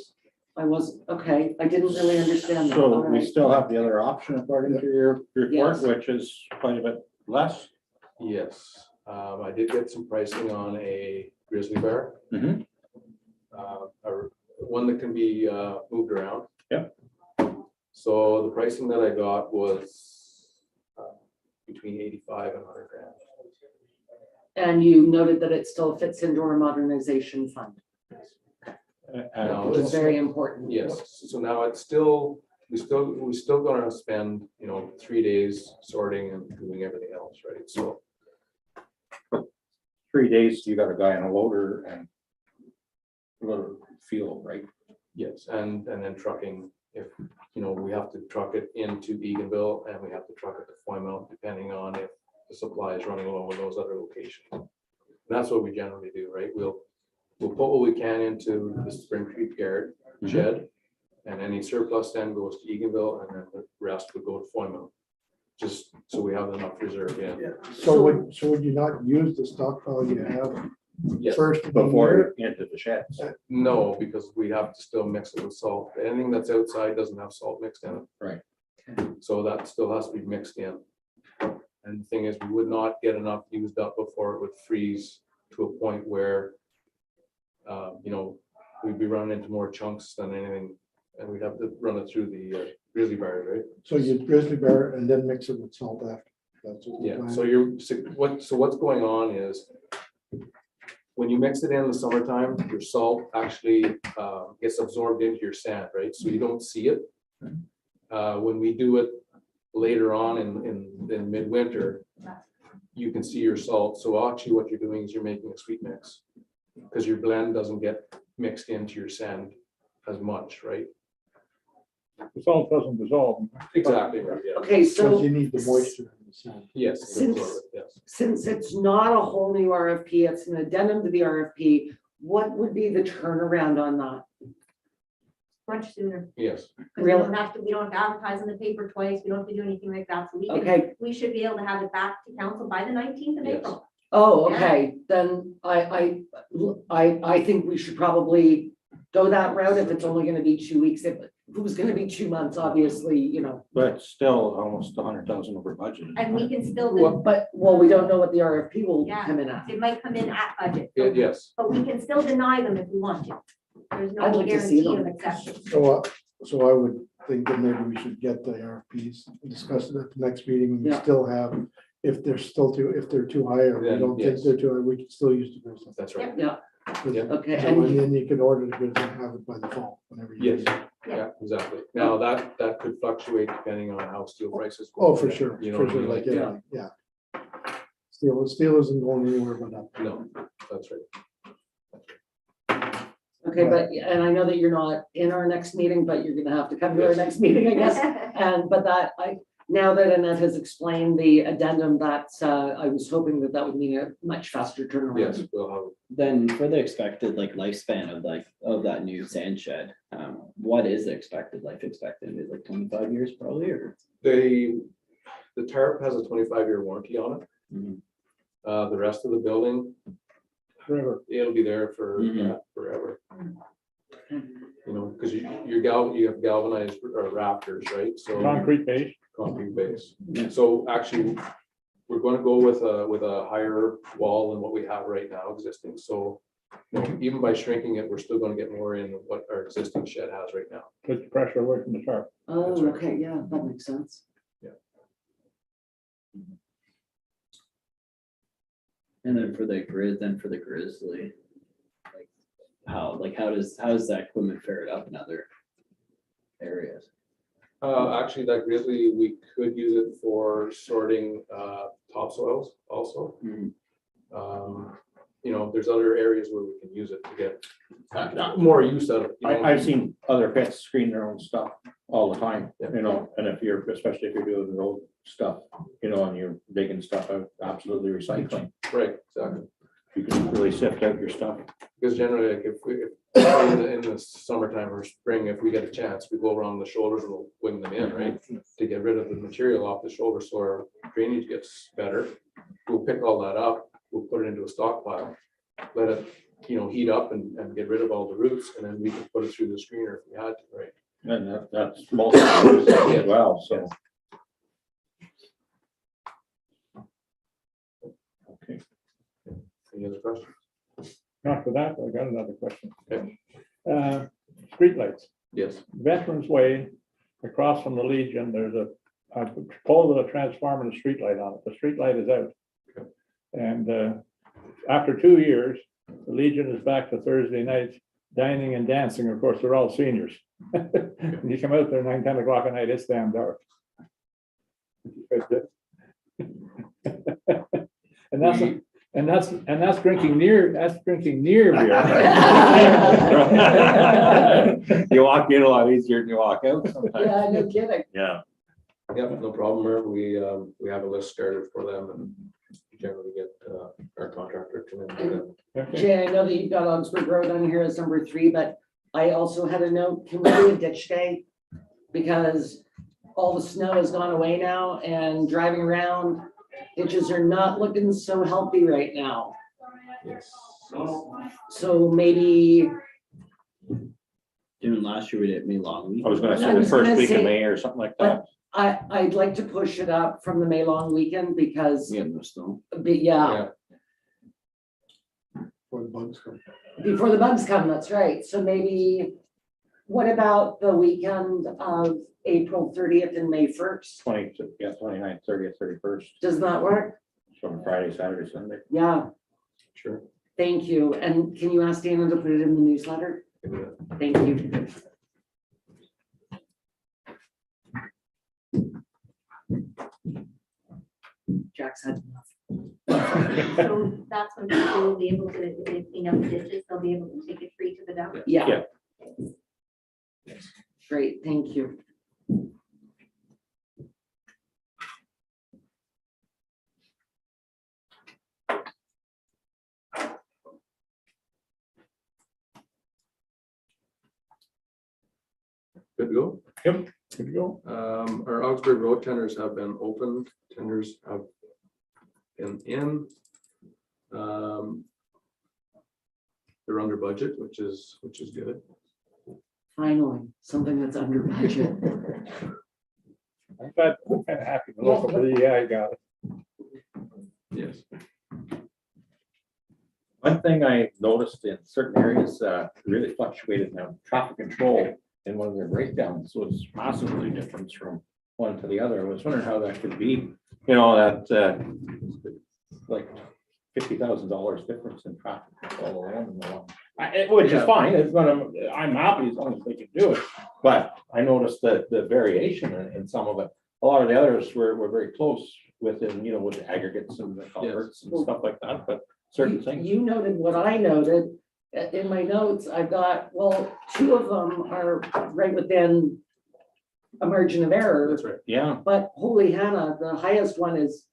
Okay, I didn't really understand that. All So we right. still have the other option according to your report, Yes. which is quite a bit less. Yes, I did get some pricing on a Grizzly bear. Mhm. One that can be moved around. Yep. So the pricing that I got was between 85 and 100 grand. And you noted that it still fits into our modernization fund, And which is very important. Yes, so now it's still, we're still gonna spend, 3 days sorting and doing everything else, right? So 3 days, you got a guy in a loader and a little fuel, right? yes, and then trucking, if, we have to truck it into Eganville and we have to truck it to Foymount, depending on if the supply is running low in those other locations. That's what we generally do, right? We'll put what we can into the Spring Creek Garrett shed, and any surplus then goes to Eganville, and then the rest would go to Foymount. Just so we have enough reserve in. so would you not use the stockpile you have Yes. first? of the year? Before into the sheds. No, because we have to still mix it with salt. Anything that's outside doesn't have salt mixed in it. Right. So that still has to be mixed in. And the thing is, we would not get enough used up before it would freeze to a point where, we'd be running into more chunks than anything, and we'd have to run it through the Grizzly Bear, right? So you grizzly bear and then mix it with salt after. That's what the Yeah, plan so is. what's going on is when you mix it in the summertime, your salt actually gets absorbed into your sand, right? So you don't see it. When we do it later on in midwinter, you can see your salt. So actually what you're doing is you're making a sweet mix because your blend doesn't get mixed into your sand as much, right? The salt doesn't dissolve. Exactly, right, yeah. Okay, Because so you need the moisture in the sand. Yes. Since- Yes. since it's not a whole new RFP, it's an addendum to the RFP, what would be the turnaround on that? Much sooner. Yes. Because we Really? don't have to advertise in the paper twice. We don't have to do anything like that. So Okay. we should be able to have it back to council by the 19th of Yes. April. Oh, okay, then I think we should probably go that route if it's only gonna be 2 weeks. If it was gonna be 2 months, obviously, But still almost 100,000 over budget. And we can still, well, we don't know what the RFP will Yeah. come in at. it might come in at budget. Yes. But we can still deny them if we want to. There's no I'd like to see guarantee of them. acceptance. So I would think that maybe we should get the RFPs, and discuss it at the next meeting, and we Yeah. still have, if they're too high, or we Then, don't think yes. they're too high, we can still use the grizzly. That's right. Yeah, Yeah. Okay, And and then you could order the goods and have it by the fall, whenever you. Yes, need it. yeah, exactly. Now, that could fluctuate depending on how steel prices. go. Oh, for sure, You know for what I sure, mean? like, Like, yeah. Steel isn't going anywhere but up. No, that's right. okay, but, and I know that you're not in our next meeting, but you're gonna have to come to our Yes. next meeting, I guess. And, but now that Annette has explained the addendum, I was hoping that that would mean a much faster turnaround. Yes, we'll have, Then for the expected like lifespan of that new sand shed, what is the expected life expectancy? Is it like 25 years probably, or? the tarp has a 25-year warranty on it. Mhm. The rest of the building, Forever. it'll be there for Mhm. forever. You know, because you have galvanized rafters, right? So Concrete base. concrete base. Yeah. So actually, we're going to go with a higher wall than what we have right now existing. So you know, even by shrinking it, we're still going to get more in what our existing shed has right now. Puts the pressure away from the tarp. Oh, That's right. okay, yeah, that makes sense. And then for the Grizzly, how does that equipment fare it up in other areas? Actually, that Grizzly, we could use it for sorting topsoils also. Mhm. You know, there's other areas where we can use it to get more use out of it. you know? I've seen other pits screen their own stuff all the time, Yeah. you know, and especially if you're doing road stuff, you know, and you're digging stuff out, absolutely recycling. Right, exactly. You can really sift out your stuff. Because generally, like if in the summertime or spring, if we get a chance, we go around the shoulders and we'll wing them in, right? To get rid of the material off the shoulder so our drainage gets better. We'll pick all that up, we'll put it into a stockpile, let it, you know, heat up and get rid of all the roots, and then we can put it through the screener if we had to, right? And that's most of it as well, so. Okay. Any other questions? After that, I got another question. Okay. Streetlights, Yes. Veterans Way, across from the Legion, there's a pole with a transformer and a streetlight on it. The streetlight is out. Okay. And after 2 years, the Legion is back to Thursday nights, dining and dancing. Of course, they're all seniors. When you come out there 9, 10 o'clock at night, it's damn dark. And that's drinking near beer. You walk in a lot easier than you walk out sometimes. Yeah, no kidding. Yeah. Yep, no problem, Merv. We have a list started for them and generally get our contractor to them. Okay. Jay, I know that you've got Augsburg Road on here as number 3, but I also had a note, can we do a ditch day? Because all the snow has gone away now and driving around, ditches are not looking so healthy right now. Yes. So maybe, Doing last year we did May long week. I was gonna I say the was first gonna week of say- May or something like that. I'd like to push it up from the May long weekend because, We have no snow. yeah, For the bugs come. before the bugs come, that's right. So maybe, what about the weekend of April 30th and May 1st? 29th, 30th, 31st, Does that work? so Friday, Saturday, Sunday. Yeah, Sure. thank you. And can you ask Dana to put it in the newsletter? Thank you. Jack's had enough. So that's when people will be able to, if they clean up the ditches, they'll be able to take it free to the dump. Yeah. Yeah. Great, thank you. Good to go. Good to go. Our Augsburg Road tenders have been opened, tenders have been in. They're under budget, which is good. Finally, something that's under budget. I'm kind of happy. The local PEI got it. Yes. One thing I noticed in certain areas really fluctuated now, traffic control in one of their breakdowns was massively different from one to the other. I was wondering how that could be, you know, that like $50,000 difference in traffic all along the line. Which is fine, it's gonna, I'm happy as long as they can do it, but I noticed that the variation in some of it. A lot of the others were very close within, you know, with the aggregates and the culverts and stuff like that, but certain things. You noted what I noted. In my notes, I've got, well, two of them are right within a margin of error, That's right. Yeah, but holy Hannah, the highest one is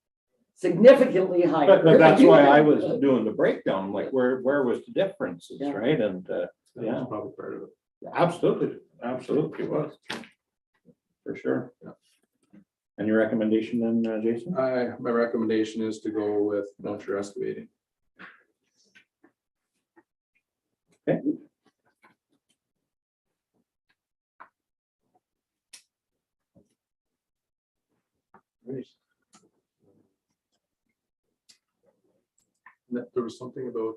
significantly higher. but that's why I was doing the breakdown, like where was the differences, Yeah. right? And, That yeah, was probably part of it. absolutely was. For sure. And your recommendation then, Jason? My recommendation is to go with Mountshire Excavating. There was something about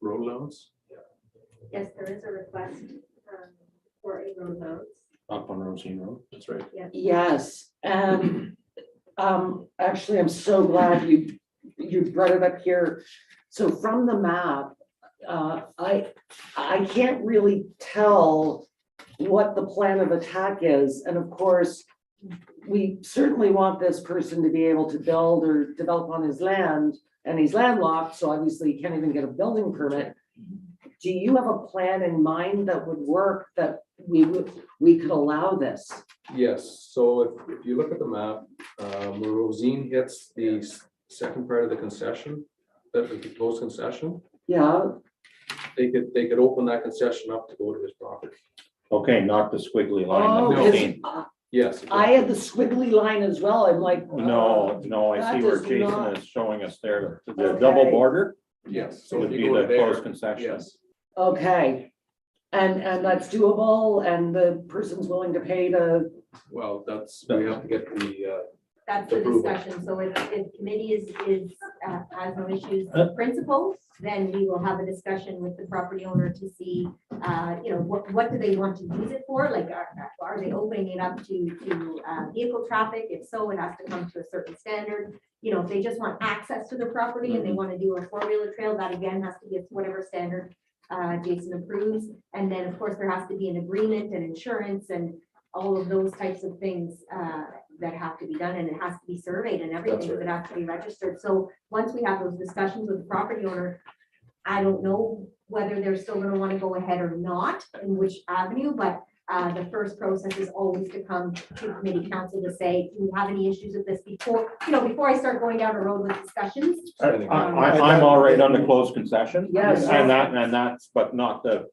road allowance. Yes, there is a request for a road allowance. Up on Rosine Road. That's right. Yes, and actually, I'm so glad you brought it up here. So from the map, I can't really tell what the plan of attack is, and of course, we certainly want this person to be able to build or develop on his land, and he's landlocked, so obviously he can't even get a building permit. Do you have a plan in mind that would work, that we could allow this? Yes, so if you look at the map, where Rosine hits the second part of the concession, that was the closed concession, Yeah, they could open that concession up to go to his property. Okay, not the squiggly line. oh, like no. 15. Yes. I had the squiggly line as well, I'm like. No, I that see where does Jason not- is showing us there, the Okay. double border Yes, so would if be you go the there, closed concession. yes, Okay, and that's doable, and the person's willing to pay to, well, we have to get the, That's the Approval. discussion. So if committee has no issues with principles, then we will have a discussion with the property owner to see, what do they want to use it for? Like, are they opening it up to vehicle traffic? If so, it has to come to a certain standard. You know, if they just want access to the property and they want to do a four-wheeler trail, that again has to be at whatever standard Jason approves. And then, of course, there has to be an agreement and insurance and all of those types of things that have to be done, and it has to be surveyed and everything, That's it has to be registered. So once we have those discussions with the property owner, I don't know whether they're still gonna wanna go ahead or not, in which avenue, but the first process is always to come to committee council to say, do you have any issues with this before I start going down a road with discussions? I'm all right on the closed concession. Yes. And that's, but not the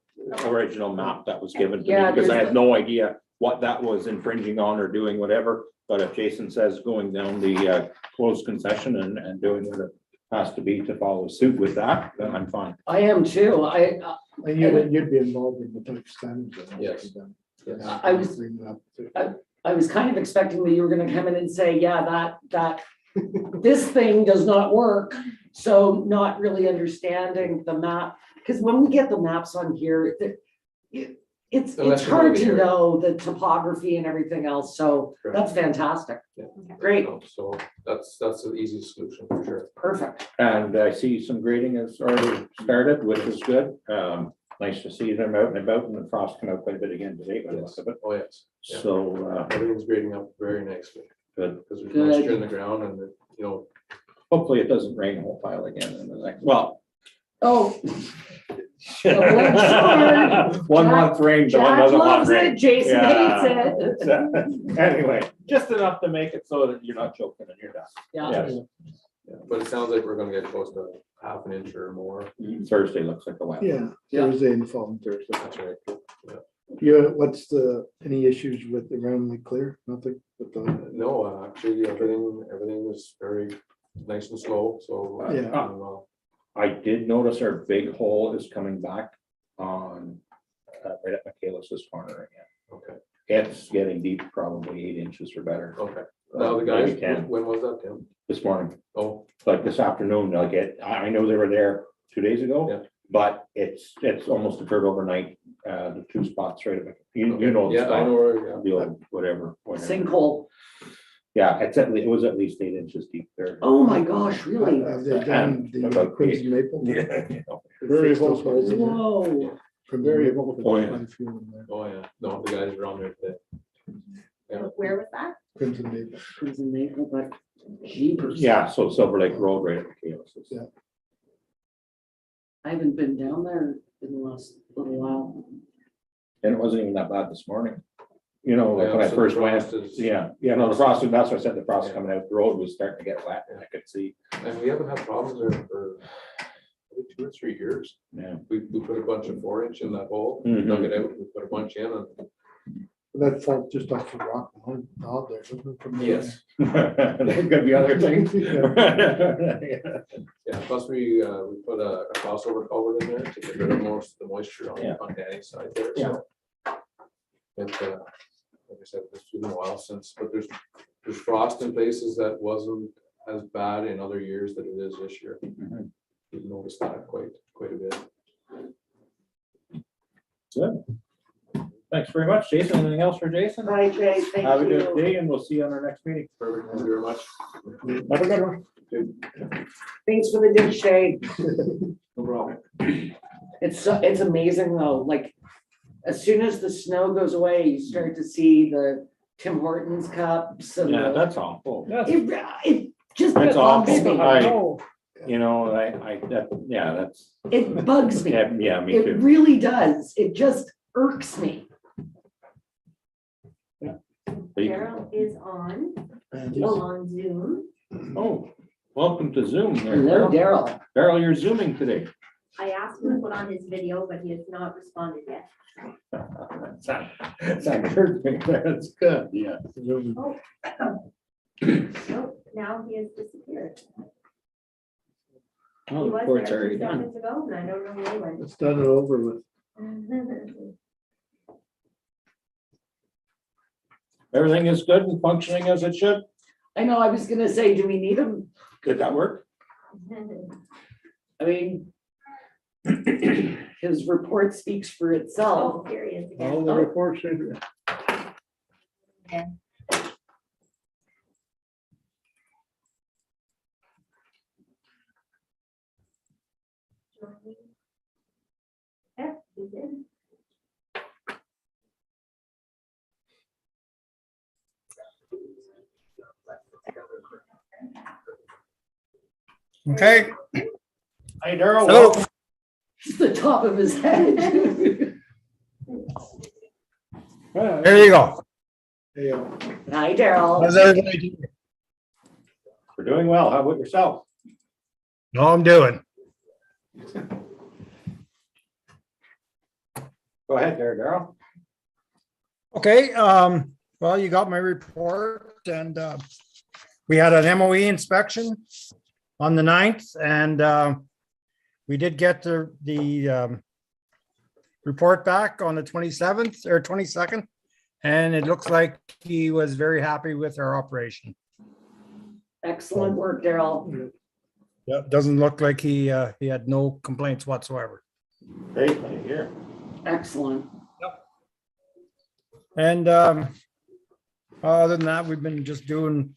original map that was given to me, Yeah, because I there's had no idea what that was infringing on or doing whatever. But if Jason says going down the closed concession and doing what it has to be to follow suit with that, then I'm fine. I am too, And you'd be involved in the type of standards. that have to be done. I was- Bring that up too. I was kind of expecting that you were gonna come in and say, yeah, that this thing does not work. So not really understanding the map, because when we get the maps on here, it's Unless you know hard the to area. know the topography and everything else, so that's fantastic. Great, so that's the easiest solution for sure. perfect. And I see some grading has already started, which is good. Nice to see them out and about, and the frost come out quite a bit again today, by the look Yes. of it. Oh, yes. Yeah. So, Everything's grading up very nicely, good. because there's Good. moisture in the ground and, Hopefully it doesn't rain a whole pile again in the next, well. Oh, Lord. 1 month rain, so one Jack doesn't want loves it, rain. Jason Yeah. hates it. Anyway, just enough to make it so that you're not choking and you're done. Yeah, Yes. but it sounds like we're gonna get close to half an inch or more. Thursday looks like a while. Yeah, Yeah. Thursday and following Thursday. That's right. What's any issues with the round like clear? Nothing with the, No, actually, everything is very nice and slow, so. Yeah. doing well. I did notice our big hole is coming back on, right at Michaelis's corner again. Okay, It's getting deep, probably 8 inches or better. okay. Now the guys, Maybe 10 when was that, Tim? this morning, Oh, like this afternoon, like I know they were there 2 days ago. Yeah. But it's almost occurred overnight, the 2 spots right, you know. the yeah, I spot, know where, yeah. The old, whatever. sinkhole. Yeah, it was at least 8 inches deep there. Oh my gosh, really? Have they done the About crimson maple? Yeah, you know. Very Fix those vocal. holes in there. Whoa. Crimson Very maple, vocal. Oh, yeah. quite a few of them there. Oh, yeah, no, the guys are on there today. Yeah. Where was that? Crimson maple. Crimson maple, but jeepers. Yeah, so Silver Lake Road right at the chaos. Yeah. I haven't been down there in the last little while. And it wasn't even that bad this morning. You know, like Yeah, when I so the first went, frost is- yeah, no, the frost, that's what I said, the frost coming out, the road was starting to get wet and I could see. And we haven't had problems there for maybe 2 or 3 years. Yeah. We put a bunch of 4-inch in that hole, Mhm. dug it out, we put a bunch in and. That fault just off the rock out there. Doesn't it, from there? There could be other things. Yeah, plus we put a crossover culvert in there to get rid of most of the moisture Yeah. on Danny's side there, so. But, like I said, it's been a while since, but there's frost in places that wasn't as bad in other years that it is this year. Mhm. We've noticed that quite a bit. Good. Thanks very much, Jason. Anything else for Jason? Hi, Jay, thank Have a good you. day and we'll see you on our next meeting. Perfect, thank you very much. Have a good one. Thanks for the dish, Shay. No problem. It's amazing though, like, as soon as the snow goes away, you start to see the Tim Hortons cups and Yeah, the- that's awful. That's. it just That's bugs awful. me. I- No, You know, that's, It bugs me. yeah, me It too. really does. It just irks me. Daryl is on Zoom. Oh, welcome to Zoom. there, Hello, Daryl. Daryl. Daryl, you're Zooming today. I asked him to put on his video, but he has not responded yet. That's good. That's good, yeah. Zoom. Oh. Nope, now he has disappeared. Oh, He the was report's there already 2 done. seconds ago, and I don't know where he went. Let's done it over with. Everything is good and functioning as it should. I know, I was gonna say, do we need him? Could that work? I mean, his report speaks for Oh, itself. here he is all again. the reports should. Yeah, he's in. Okay, Hey, Daryl. Hello. welcome. It's the top of his head. there you go. Hey, Hi, Daryl. How's everybody doing? We're doing well. How about yourself? No, I'm doing. Go ahead there, Daryl. Okay, well, you got my report and we had an MOE inspection on the 9th and we did get the report back on the 27th or 22nd. And it looks like he was very happy with our operation. Excellent work, Daryl. Yeah, doesn't look like he had no complaints whatsoever. Great, to hear. Excellent. And other than that, we've been just doing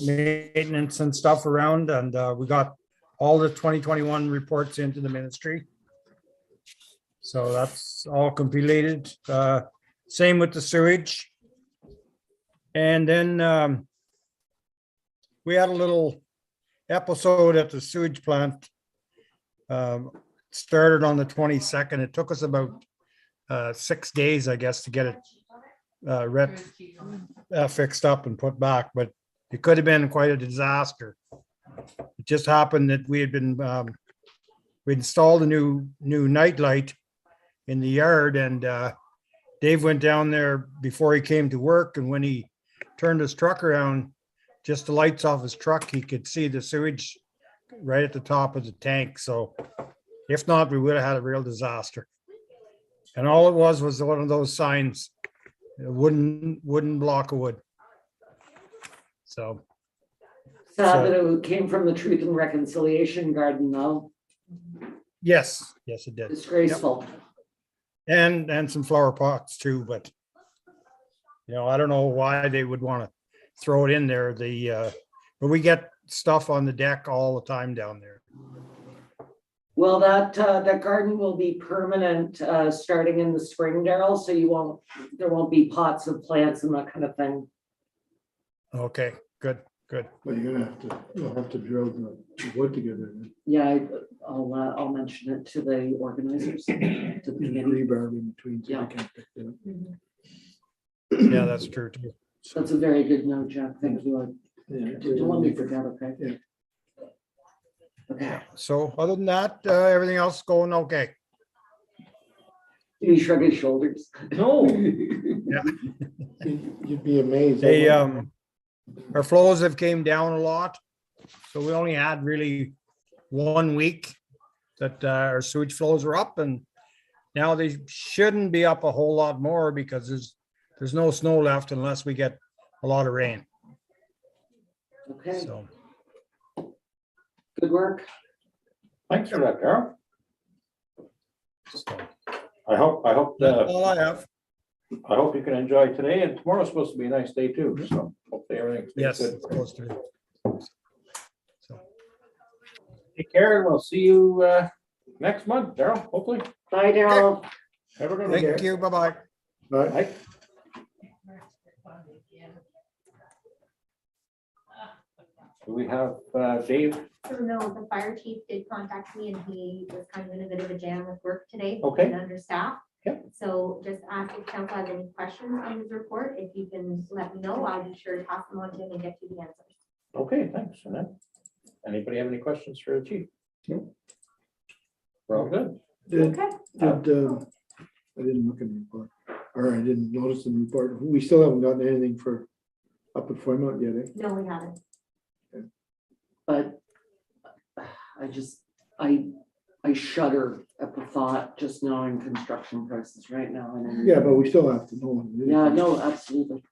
maintenance and stuff around and we got all the 2021 reports into the ministry. So that's all completed. Same with the sewage. And then we had a little episode at the sewage plant. Started on the 22nd. It took us about 6 days, I guess, to get it fixed up and put back, but it could have been quite a disaster. It just happened that we had been we installed a new night light in the yard, and Dave went down there before he came to work, and when he turned his truck around, just the lights off his truck, he could see the sewage right at the top of the tank. So if not, we would have had a real disaster. And all it was one of those signs, a wooden block of wood. So, Sad that it came from the Truth and Reconciliation Garden, though. yes, it did. Disgraceful. And some flower pots too, but I don't know why they would want to throw it in there. But we get stuff on the deck all the time down there. Well, that garden will be permanent, starting in the spring, Daryl, so there won't be pots of plants and that kind of thing. Okay, good. But you'll have to drill the wood together. Yeah, I'll mention it to the organizers, to the And committee. rebar in between. So Yeah. they can't pick it up. Yeah, that's true too. That's a very good note, Jack. Thank you. Yeah. Don't let me forget, okay? Yeah. Okay. So other than that, everything else going okay. He shrugged his shoulders. No. You'd be amazed. They, our flows have came down a lot. So we only had really 1 week that our sewage flows were up, and now they shouldn't be up a whole lot more because there's no snow left unless we get a lot of rain. Okay, So good work. Thanks for that, Carol. so I hope, that's all I have. I hope you can enjoy today, and tomorrow's supposed to be a nice day too, so hopefully everything's Yes, good. it's supposed to be. So, Take care, and we'll see you next month, Daryl, hopefully. Bye, Daryl. Have a good one. thank you. Bye-bye. Bye. Do we have Dave? So no, the fire chief did contact me and he was kind of in a bit of a jam with work today. Okay. And understaffed. Yep. So just ask if council has any questions on his report. If you can let me know, I'll be sure to pass them on to him and get you the answers. Okay, thanks. And then, anybody have any questions for the chief? No. We're all good. Did, Okay. I didn't look in the report, or I didn't notice in the report. We still haven't gotten anything for up at Foymount yet, eh? No, we haven't. But I shudder at the thought, just knowing construction prices right now. And Yeah, but we still have to know. Yeah, no, absolutely.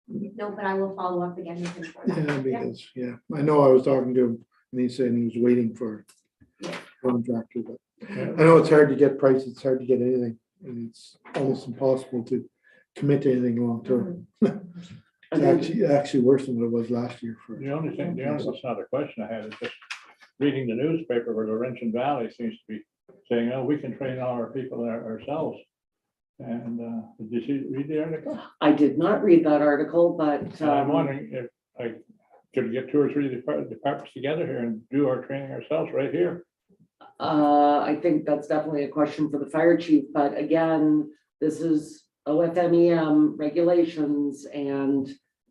No, but I will follow up again with him. for that. Yeah, because, yeah, I know I was talking to him and he said he was waiting for contractor, but I know it's hard to get prices, it's hard to get anything, and it's almost impossible to commit to anything long term. It's actually worse than what it was last year for. The only thing, that's not a question I had, is just reading the newspaper where Laurentian Valley seems to be saying, oh, we can train all our people ourselves. And did you read the article? I did not read that article, but And I'm wondering if I could get 2 or 3 departments together here and do our training ourselves right here. I think that's definitely a question for the fire chief, but again, this is OFMEM regulations and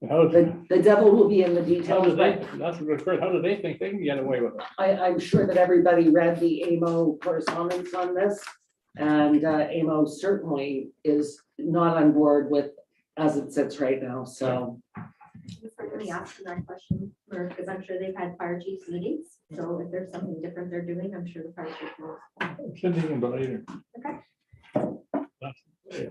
How the devil will be in the how details. do they, But that's what occurred, how do they think they can get away with it? I'm sure that everybody read the AMO correspondence on this. And AMO certainly is not on board with as it sits right now, so. Certainly ask them that question, because I'm sure they've had fire chiefs meetings. So if there's something different they're doing, I'm sure the fire chief knows. Cindy can believe it. Okay. Yeah.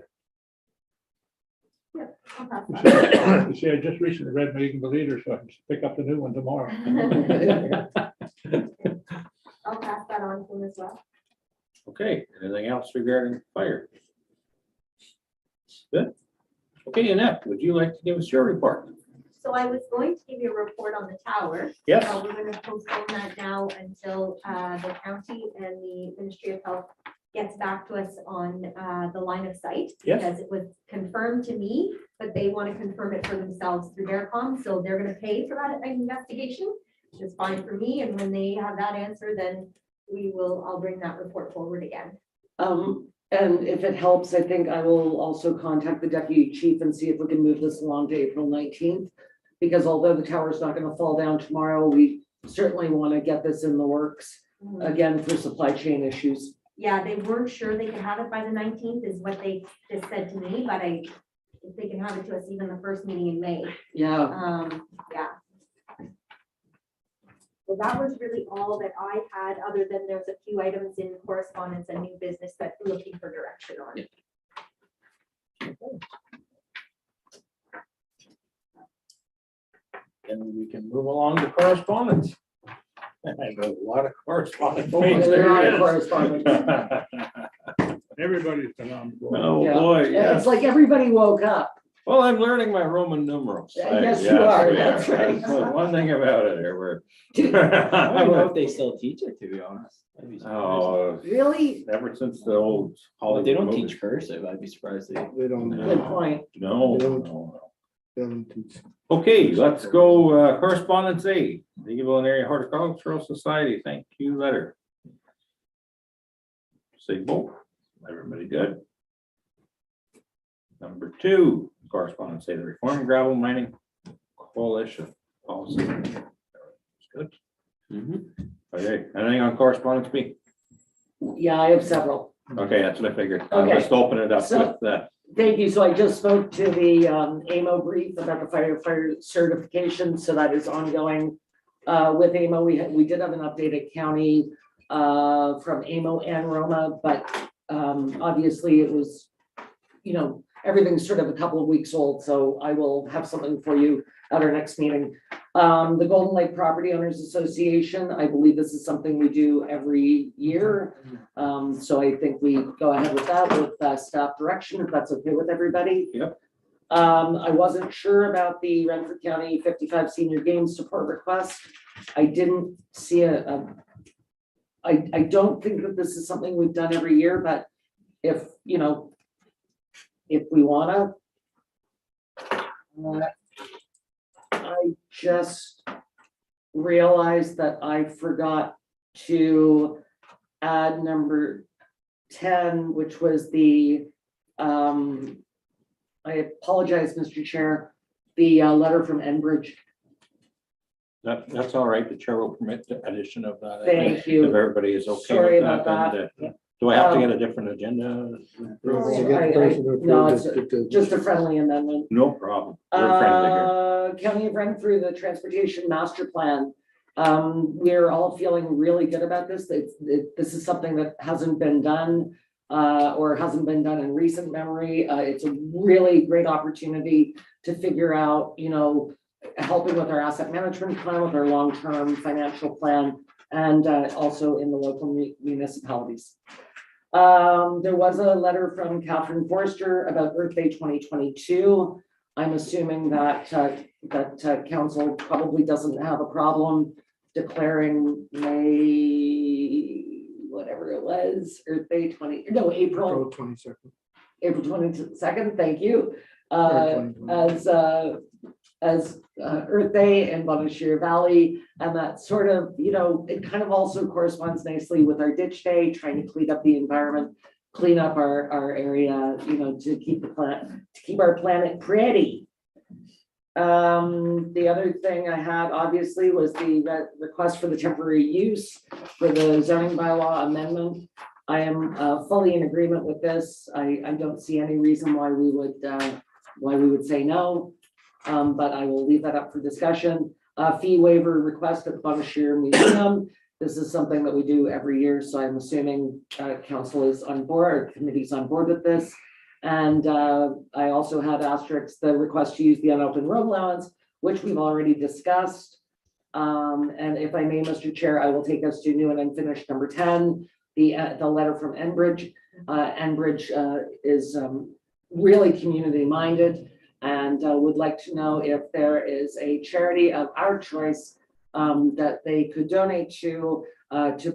Yeah, I'll pass that. You see, I just recently read Megan the Leader, so I can pick up the new one tomorrow. I'll pass that on to him as well. Okay, anything else regarding fire? Good. Okay, Annette, would you like to give us your report? So I was going to give you a report on the tower. Yes. We're going to postpone that now until the county and the Ministry of Health gets back to us on the line of sight. Yes. Because it was confirmed to me, but they want to confirm it for themselves through their com. So they're going to pay for that investigation, which is fine for me. And when they have that answer, then I'll bring that report forward again. And if it helps, I think I will also contact the deputy chief and see if we can move this along to April 19th. Because although the tower is not going to fall down tomorrow, we certainly want to get this in the works again for supply chain issues. Yeah, they weren't sure they could have it by the 19th is what they just said to me, but if they can have it to us even the first meeting in May. Yeah, Yeah. So that was really all that I had, other than there's a few items in correspondence and new business that we're looking for direction on. And we can move along to correspondence. I have a lot of correspondence. there are correspondence. Everybody's been on board. Oh, Yeah. boy, Yeah, yes. it's like everybody woke up. Well, I'm learning my Roman numerals. Yes, you are, that's right. One thing about it here, we're. I don't know if they still teach it, to be honest. I'd be surprised. Oh, Really? ever since the old Well, if they don't Hollywood teach cursive, I'd be surprised they. They don't, Good point. No, They don't. no. they don't teach. Okay, let's go, correspondence A, the Eagle Area Horticultural Society, thank you letter. Signal, everybody good? Number 2, correspondence A, the Reform Gravel Mining Coalition policy. Good. Mhm. Okay, anything on correspondence B? Yeah, I have several. Okay, that's what I figured. I'll Okay. just open it up So- with that. Thank you. So I just spoke to the AMO brief about the firefighter certification, so that is ongoing. With AMO, we did have an updated county from AMO and Roma, but obviously it was, you know, everything's sort of a couple of weeks old, so I will have something for you at our next meeting. The Golden Lake Property Owners Association, I believe this is something we do every year. So I think we go ahead with that with staff direction, if that's okay with everybody. Yep. I wasn't sure about the Renfrew County 55 Senior Games support request. I didn't see I don't think that this is something we've done every year, but if, you know, if we wanna. I just realized that I forgot to add number 10, which was the, I apologize, Mr. Chair, the letter from Enbridge. That's all right, the chair will permit the addition of that. Thank you. If everybody is okay Sorry with about that. that. And, do I have to get a different agenda? No, it's just a friendly amendment. No problem. We're friendly here. County of Renfrew, the transportation master plan. We're all feeling really good about this. This is something that hasn't been done or hasn't been done in recent memory. It's a really great opportunity to figure out, you know, helping with our asset management plan, with our long-term financial plan, and also in the local municipalities. There was a letter from Catherine Forrester about Earth Day 2022. I'm assuming that council probably doesn't have a problem declaring May, whatever it was, Earth Day April April 22nd. April 22nd, thank you. Or 2020. As Earth Day in Bonachir Valley, and that sort of, you know, it kind of also corresponds nicely with our ditch day, trying to clean up the environment, clean up our area, you know, to keep our planet pretty. The other thing I had obviously was the request for the temporary use for the zoning bylaw amendment. I am fully in agreement with this. I don't see any reason why we would say no. But I will leave that up for discussion. Fee waiver request at the Bonachir Museum. This is something that we do every year, so I'm assuming council is on board, or committee's on board with this. And I also had asterisks the request to use the unopened road allowance, which we've already discussed. And if I may, Mr. Chair, I will take us to new and unfinished number 10, the letter from Enbridge. Enbridge is really community minded, and would like to know if there is a charity of our choice that they could donate to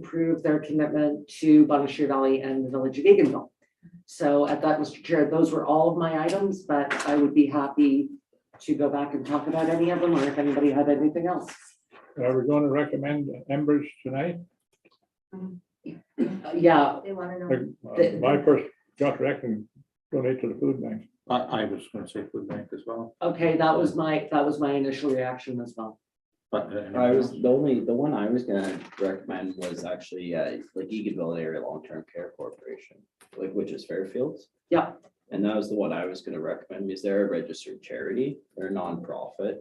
prove their commitment to Bonachir Valley and the village of Eganville. So at that, Mr. Chair, those were all of my items, but I would be happy to go back and talk about any of them, or if anybody had anything else. Are we going to recommend Enbridge tonight? Yeah, They want to know. My first gut reckon donate to the food bank. I was gonna say food bank as well, okay, that was my initial reaction as well. but. The one I was gonna recommend was actually like Eganville Area Long-Term Care Corporation, like which is Fairfields. Yeah. And that was the one I was gonna recommend, because they're a registered charity, they're a nonprofit.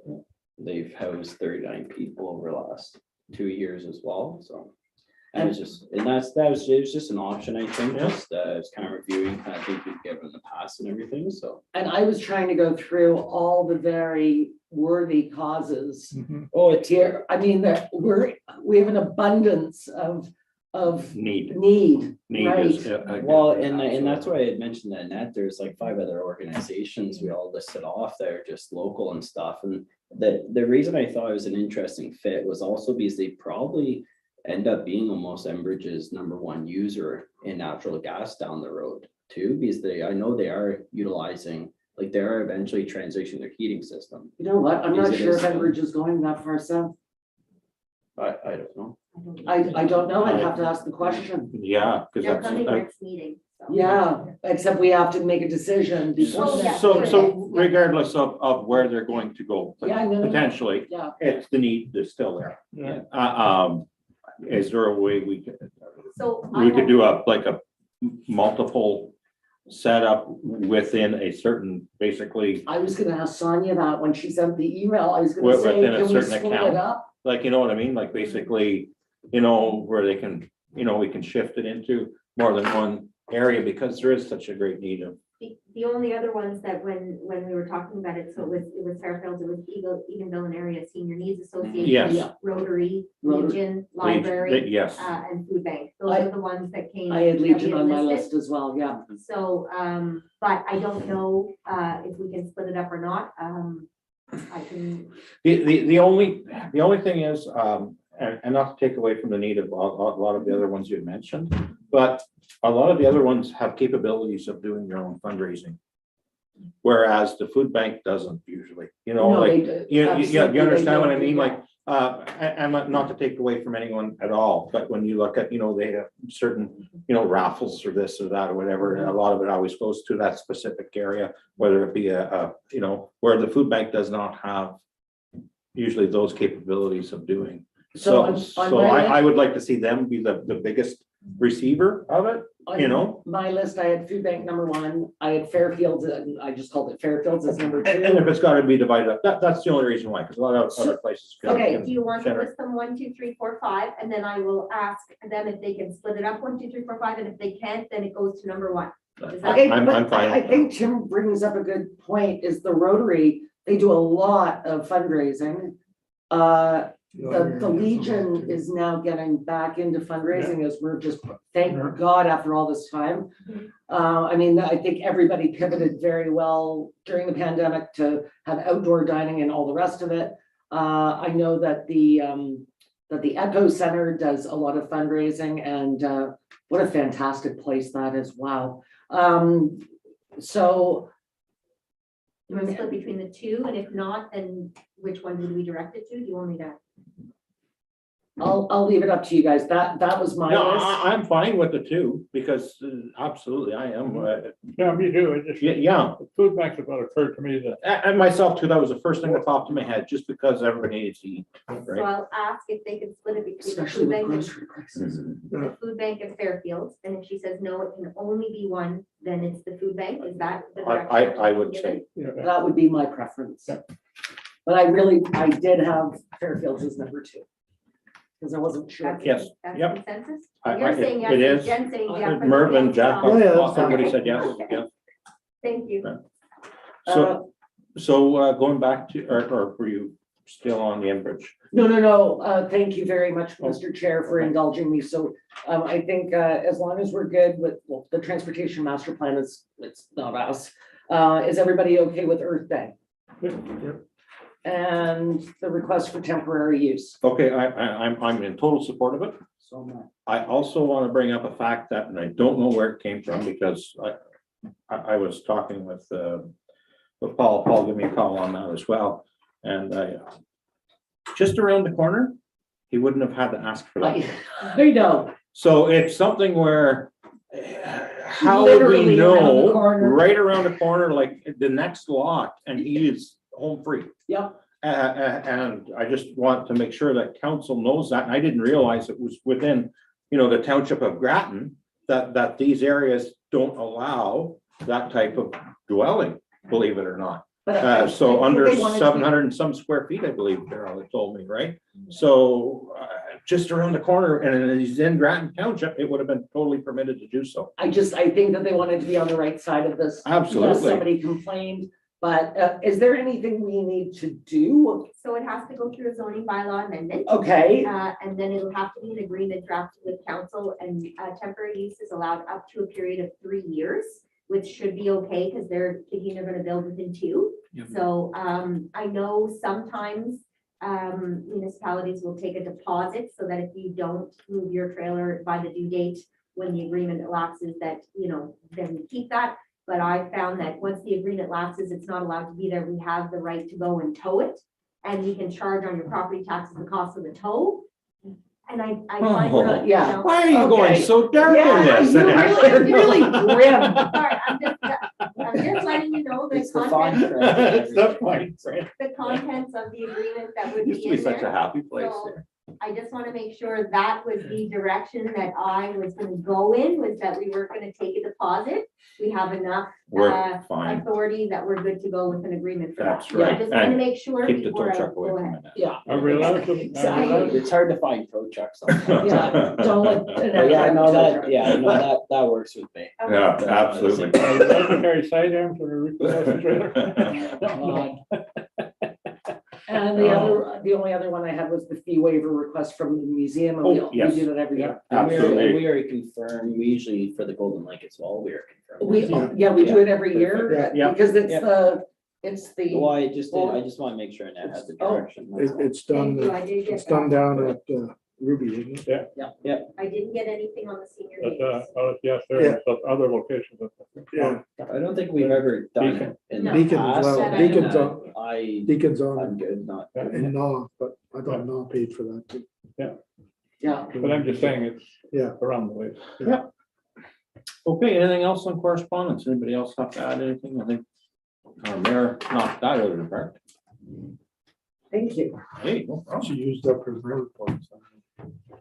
They've housed 39 people over the last 2 years as well, so. And it's just, and it was just an option, I think, just I was kind of reviewing, kind of think we've given in the past and everything, so. And I was trying to go through all the very worthy causes Oh, it's here. I mean, we have an abundance of of Need need, is. right? Well, and that's why I had mentioned that net, there's like 5 other organizations we all listed off that are just local and stuff. And the reason I thought it was an interesting fit was also because they probably end up being almost Enbridge's #1 user in natural gas down the road too, because I know they are utilizing, like they are eventually transitioning their heating system. You know what? I'm Is not it sure if is, Enbridge is going that far south. I don't know. I don't know. I'd have to ask the question. Yeah, because They're that's. coming next meeting. so. Yeah, except we have to make a decision before. Oh, yeah. So regardless of where they're going to go, Yeah, no, no. potentially, Yeah. it's the need is still there. Yeah. Is there a way we could So do a multiple setup within a certain, basically, I was gonna ask Sonia that when she sent the email, I was gonna Wi- say, within a can we certain split account. it up? like, you know what I mean? Like basically, you know, where they can, you know, we can shift it into more than one area because there is such a great need of. the only other ones that when we were talking about it, so it was Fairfield, it was Eganville and Area Senior Needs Association. Yes. Rotary, Rotary. Legion, Library, Yes. and Food Bank. Those are the ones that came. I had that we Legion on my listed. list as well, yeah. So, but I don't know, if we can split it up or not. I can, The only thing is, and not to take away from the need of a lot of the other ones you mentioned, but a lot of the other ones have capabilities of doing their own fundraising. Whereas the food bank doesn't usually, you know, No, like, they- you absolutely, understand what I they mean? don't, Like, and not to take away from anyone at all, but when you look at, you know, they have certain, you know, raffles or this or that or whatever, a lot of it always goes to that specific area, whether it be you know, where the food bank does not have usually those capabilities of doing. So So, on so my I would like to see them be the biggest receiver of it, you know? On my list, I had Food Bank #1, I had Fairfields, and I just called it Fairfields as number And 2. if it's gotta be divided up, that's the only reason why, because a lot of other places. can- Okay, can do you want to generate- list them 1, 2, 3, 4, 5, and then I will ask them if they can split it up 1, 2, 3, 4, 5, and if they can't, then it goes to #1. Is that- Okay, I'm but fine I with think Tim brings up a good point, is the Rotary, they do a lot of fundraising. The Legion is now getting back into fundraising as we're just, thank God, after all this time. I mean, I think everybody pivoted very well during the pandemic to have outdoor dining and all the rest of it. I know that the Echo Center does a lot of fundraising, and what a fantastic place that is, wow. So You want to split between the two, and if not, then which one would we direct it to? Do you want me to? I'll leave it up to you guys. That was my No, list. I'm fine with the two, because absolutely I am, Yeah, me too. It just, yeah, food banks about occurred to me that and myself too, that was the first thing that popped in my head, just because everybody needs to eat, So right? I'll ask if they can split it between the Especially food with bank and grocery prices. the food bank and Fairfield, and if she says no, it can only be one, then it's the food bank, is that? the direction I would she's say, given? That would be my preference. But I did have Fairfields as number 2. Because I wasn't sure. That's- Yes, That's yep. consensus? I- You're saying yes, it and is. Jen's saying yes. but Mervyn, yes, Jack, no. Oh, yeah, that's fine. everybody said yes, Okay. yeah. Thank you. So going back to, or were you still on the Enbridge? No. Thank you very much, Mr. Chair, for Okay. indulging me. So I think as long as we're good with, well, the transportation master plan is, it's not us. Is everybody okay with Earth Day? And the request for temporary use? Okay, I'm in total support of it. So much. I also want to bring up a fact that, and I don't know where it came from, because I was talking with Paul gave me a call on that as well. And just around the corner, he wouldn't have had to ask for that. I know. So it's something where, how would we Literally around the know, corner. right around the corner, like the next lot, and he is home free? Yep. And I just want to make sure that council knows that, and I didn't realize it was within, you know, the township of Grattan, that these areas don't allow that type of dwelling, believe it or not. But I So think under they wanted to- 700 and some square feet, I believe, Carol had told me, right? So just around the corner, and he's in Grattan Township, it would have been totally permitted to do so. I think that they wanted to be on the right side of this. Absolutely. Somebody complained. But is there anything we need to do? So it has to go through a zoning bylaw amendment. Okay, And then it'll have to be an agreement drafted with council, and temporary use is allowed up to a period of 3 years, which should be okay because they're thinking they're going to build within 2. So I know sometimes municipalities will take a deposit so that if you don't move your trailer by the due date when the agreement elapses, that, then we keep that. But I found that once the agreement lapses, it's not allowed to be there. We have the right to go and tow it. And we can charge on your property taxes the cost of the tow. And I find that, yeah. Why are you going Okay. so dark in Yeah, this? you're really grim. Sorry, I'm just letting you know It's the fine the print. It's the fine print. contents of the agreement that would Used be to be in such a there. happy place So, there. I just want to make sure that was the direction that I was going to go in, was that we weren't going to take a deposit. We have enough We're fine. authority that we're good to go with an agreement for that. That's So right. I just want to And make sure keep the before tow I truck away go from ahead. it. Yeah. I realize, Exactly. It's hard to find tow trucks. Yeah, don't let. But yeah, no, that works with me. Yeah, absolutely. I would like to carry sidearms or a repossession trailer. And the only other one I had was the fee waiver request from the museum. And Oh, we yes. do that every year. And Absolutely. we already confirmed, we usually for the Golden Lake as well, we are confirmed. We do it every year Yeah. because it's Yeah. it's Well, the, I just want to make sure Annette has the Oh. direction. that's all. It's Thank you. done, I did get it's done that. down at Ruby, isn't it? I didn't get anything on the senior. But, meetings. yes, Yeah. there's other locations. Yeah, I don't think we've ever done it in the Deacon as past. well. and, Deacon's on- I'm Deacon's on good, not. and Naw, but I thought Naw paid for that too. yeah. But I'm just saying it's Yeah. around the place. Okay, anything else on correspondence? Anybody else have to add anything? I think our mayor knocked that out of the park. Thank you. Hey, no problem. She used up her mail reports.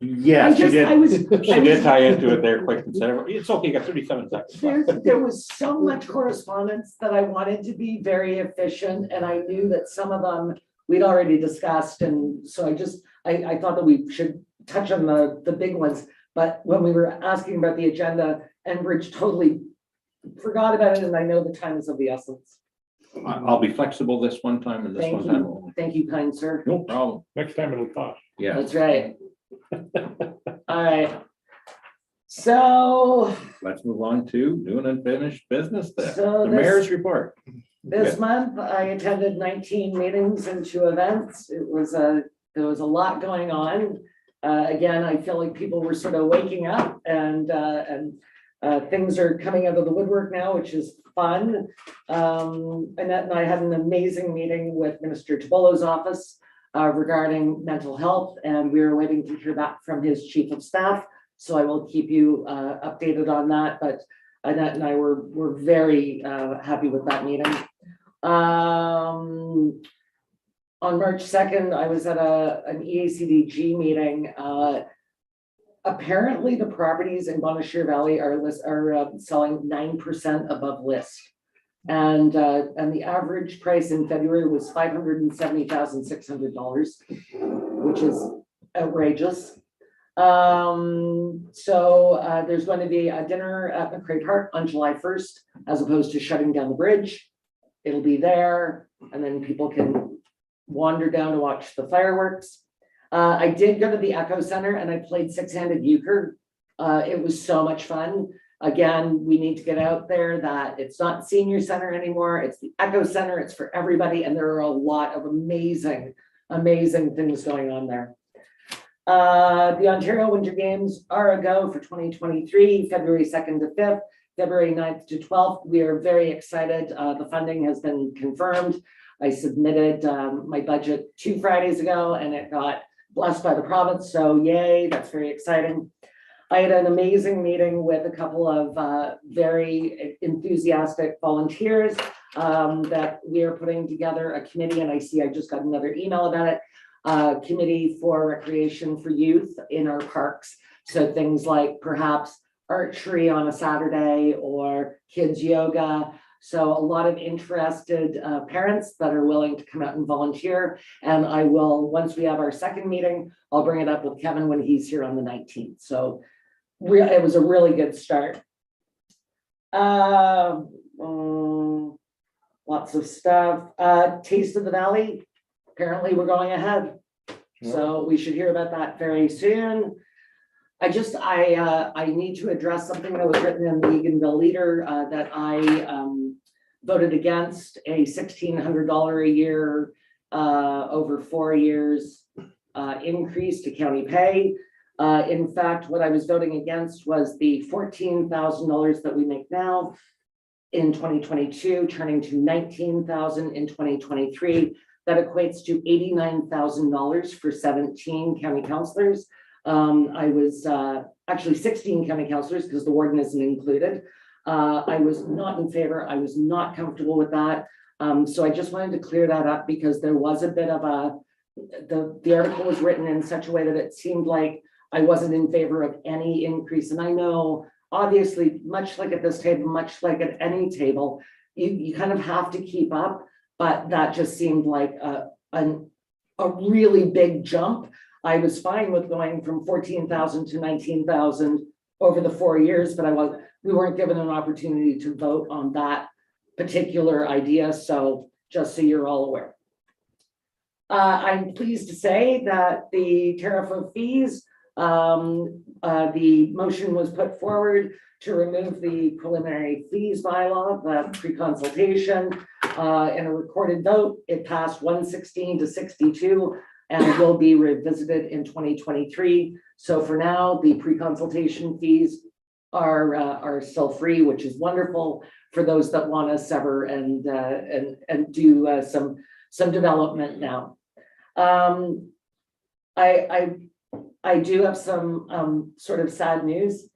Yes, she I was, did. She did tie into it there quick and said, it's okay, you got 37 seconds left. there was so much correspondence that I wanted to be very efficient, and I knew that some of them we'd already discussed, and so I thought that we should touch on the big ones. But when we were asking about the agenda, Enbridge totally forgot about it, and I know the time is of the essence. I'll be flexible this one time and this Thank one time you, only. thank you, kind sir. No problem. Next time it'll cost. Yeah, That's right. All right. So let's move on to new and unfinished business then. So The mayor's report. this month, I attended 19 meetings and 2 events. There was a lot going on. Again, I feel like people were sort of waking up and things are coming out of the woodwork now, which is fun. Annette and I had an amazing meeting with Minister Tobolo's office regarding mental health, and we are waiting to hear back from his chief of staff. So I will keep you updated on that, but Annette and I were very happy with that meeting. On March 2nd, I was at an EACDG meeting. Apparently the properties in Bonachir Valley are selling 9% above list. And the average price in February was $570,600, which is outrageous. So there's going to be a dinner at McCrae Park on July 1st, as opposed to shutting down the bridge. It'll be there, and then people can wander down to watch the fireworks. I did go to the Echo Center and I played 6-handed euchre. It was so much fun. Again, we need to get out there that it's not senior center anymore. It's the Echo Center. It's for everybody. And there are a lot of amazing things going on there. The Ontario Winter Games are a go for 2023, February 2nd to 5th, February 9th to 12th. We are very excited. The funding has been confirmed. I submitted my budget 2 Fridays ago and it got blessed by the province. So yay, that's very exciting. I had an amazing meeting with a couple of very enthusiastic volunteers that we are putting together a committee, and I see I just got another email about it, committee for recreation for youth in our parks. So things like perhaps archery on a Saturday or kids yoga. So a lot of interested parents that are willing to come out and volunteer. And I will, once we have our second meeting, I'll bring it up with Kevin when he's here on the 19th. So it was a really good start. lots of stuff. Taste of the Valley, apparently we're going ahead. So we should hear about that very soon. I need to address something that was written in the Eganville Leader, that I voted against a $1,600 a year, over 4 years, increase to county pay. In fact, what I was voting against was the $14,000 that we make now in 2022, turning to $19,000 in 2023. That equates to $89,000 for 17 county councilors. I was actually 16 county councilors because the warden isn't included. I was not in favor. I was not comfortable with that. So I just wanted to clear that up because there was a bit of the article was written in such a way that it seemed like I wasn't in favor of any increase. And I know, obviously, much like at this table, much like at any table, you kind of have to keep up, but that just seemed like a really big jump. I was fine with going from 14,000 to 19,000 over the 4 years, but we weren't given an opportunity to vote on that particular idea. So just so you're all aware. I'm pleased to say that the tariff of fees, the motion was put forward to remove the preliminary fees bylaw, the pre-consultation, in a recorded vote. It passed 116 to 62 and will be revisited in 2023. So for now, the pre-consultation fees are still free, which is wonderful for those that want to sever and do some development now. I do have some sort of sad news.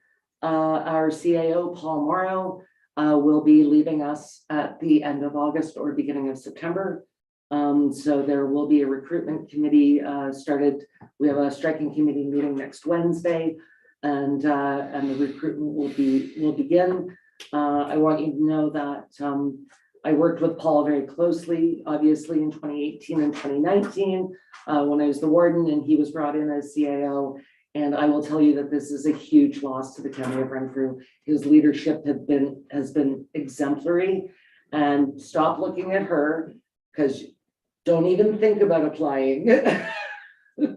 Our CAO, Paul Morrow, will be leaving us at the end of August or beginning of September. So there will be a recruitment committee started. We have a striking committee meeting next Wednesday, and the recruitment will begin. I want you to know that I worked with Paul very closely, obviously in 2018 and 2019, when I was the warden and he was brought in as CAO. And I will tell you that this is a huge loss to the county of Renfrew. His leadership has been exemplary. And stop looking at her, because don't even think about applying. You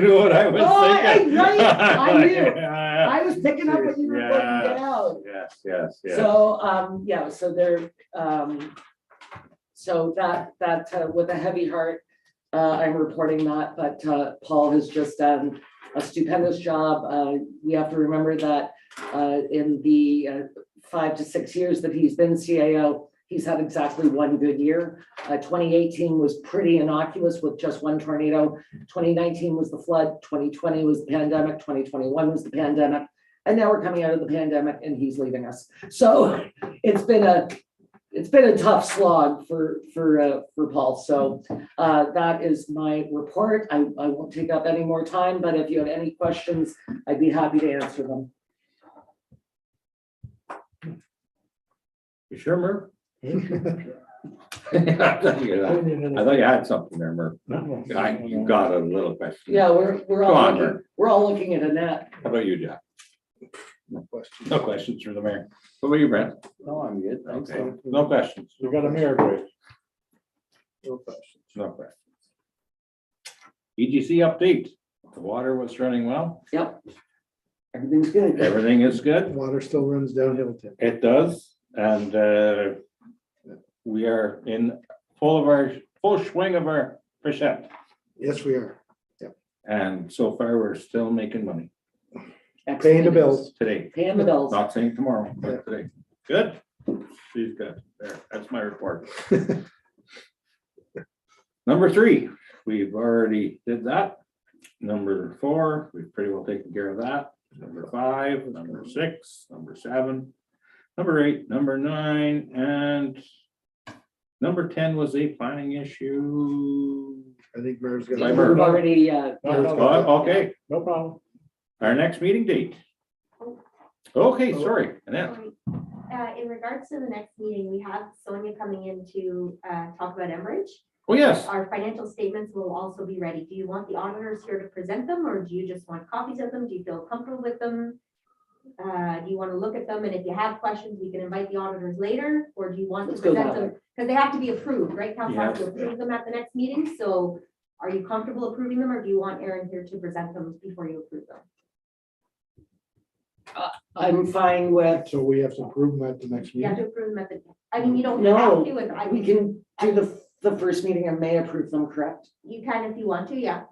knew what I was thinking. I knew. I was picking up what you were putting down. Yes. So, so there, so that with a heavy heart, I'm reporting that, but Paul has just done a stupendous job. We have to remember that in the 5 to 6 years that he's been CAO, he's had exactly one good year. 2018 was pretty innocuous with just one tornado. 2019 was the flood. 2020 was the pandemic. 2021 was the pandemic. And now we're coming out of the pandemic and he's leaving us. So it's been a tough slog for Paul. So that is my report. I won't take up any more time, but if you have any questions, I'd be happy to answer them. You sure, Murph? I thought you had something there, Murph. You got a little question. Yeah, we're Go on, all Murph. we're all looking at Annette. How about you, Jack? No question. No questions for the mayor. What about you, Brent? No, I'm good. Thanks. Okay, no questions. We got a mayor break. No questions. No questions. EGC update. The water was running well. Yep. Everything's good. Everything is good. Water still runs downhill, Tim. It does. And we are in full swing of our percent. Yes, we are. And so far, we're still making money Paying the bills. today. Paying the bills. Not saying tomorrow, but today. Good. She's good. There, that's my report. Number 3, we've already did that. Number 4, we've pretty well taken care of that. Number 5, number 6, number 7, number 8, number 9, and number 10 was a planning issue. I think Mayor's By gonna. Murph. We've already, Okay, No problem. our next meeting date. Okay, sorry, Annette. In regards to the next meeting, we have Sonia coming in to talk about Enbridge. Oh, yes. Our financial statements will also be ready. Do you want the auditors here to present them, or do you just want copies of them? Do you feel comfortable with them? Do you want to look at them, and if you have questions, we can invite the auditors later, or do you want to Let's go present that them? Because they have to be approved, right? Council has to approve them at the next meeting, so are you comfortable approving them, or do you want Aaron here to present them before you approve them? I'm fine with, So we have to approve them at the next You have meeting. to approve them at the, I mean, you don't No, have to, if I we can do the first meeting in May, approve them, correct? You can if you want to, yeah.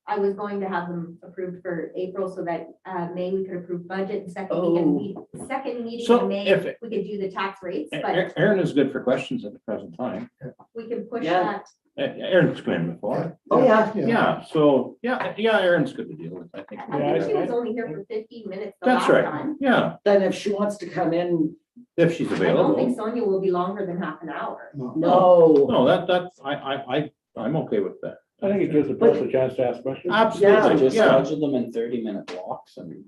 I was going to have them approved for April so that May we could approve budget, second meeting So in May, if- we could do the tax rates, but Aaron is good for questions at the present time. we can push Yeah. that. Aaron's come in before. Oh, yeah. Yeah, so, yeah, Aaron's good to deal with, I think. I think she was only here for 15 minutes the That's last right, time. yeah, Then if she wants to come in, if she's I don't think available. Sonia will be longer than half an hour. no, No, I'm okay with that. I think it gives the press a chance to ask questions. Absolutely, Just yeah. schedule them in 30-minute blocks and.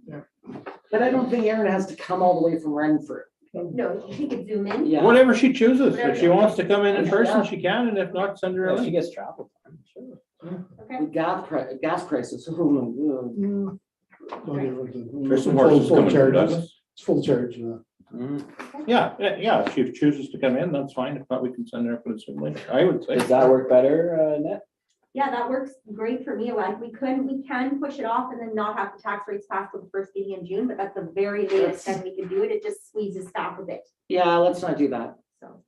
but I don't think Aaron has to come all the way from Renfrew. No, she could zoom in. Yeah, Whatever she chooses. If she Whatever. wants to come in person, Yeah. she can, and if not, send her a If she link. gets travel time, sure. Okay, with gas prices, oh my God. No different than- There's some full- horses full coming from charges. Douglas. It's full charge, Yeah, if she chooses to come in, that's fine. If not, we can send her up with a Zoom link. I would say. Does that work better, Net? yeah, that works great for me. Like, we can push it off and then not have the tax rates passed for the first meeting in June, but that's the very latest time we can do it. It just squeezes staff a bit, Yeah, let's not do that. so.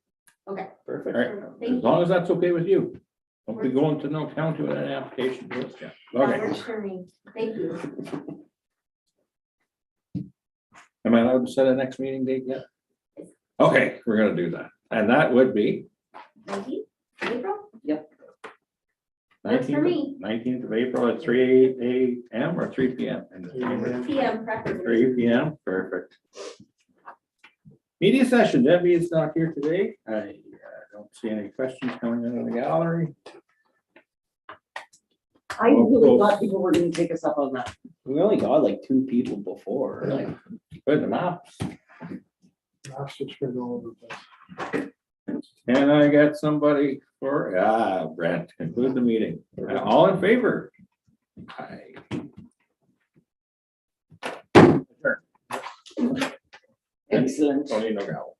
Okay. Perfect. All right. Thank As you. long as that's okay with you. Don't be going to no county with an application. That Okay. works for me. Thank you. Am I allowed to set a next meeting date yet? Okay, we're gonna do that. And that would be 19th April? Works for me. 19th of April at 3 AM or 3 PM? PM preferably. 3 PM, perfect. Media session, Debbie is not here today. I don't see any questions coming in the gallery. I really thought people were gonna take us up on that. We only got like 2 people before, like. Good, the maps. Maps would spread all over the place. Can I get somebody for, Brent, conclude the meeting. All in favor? Aye. Excellent. Tony Nogel.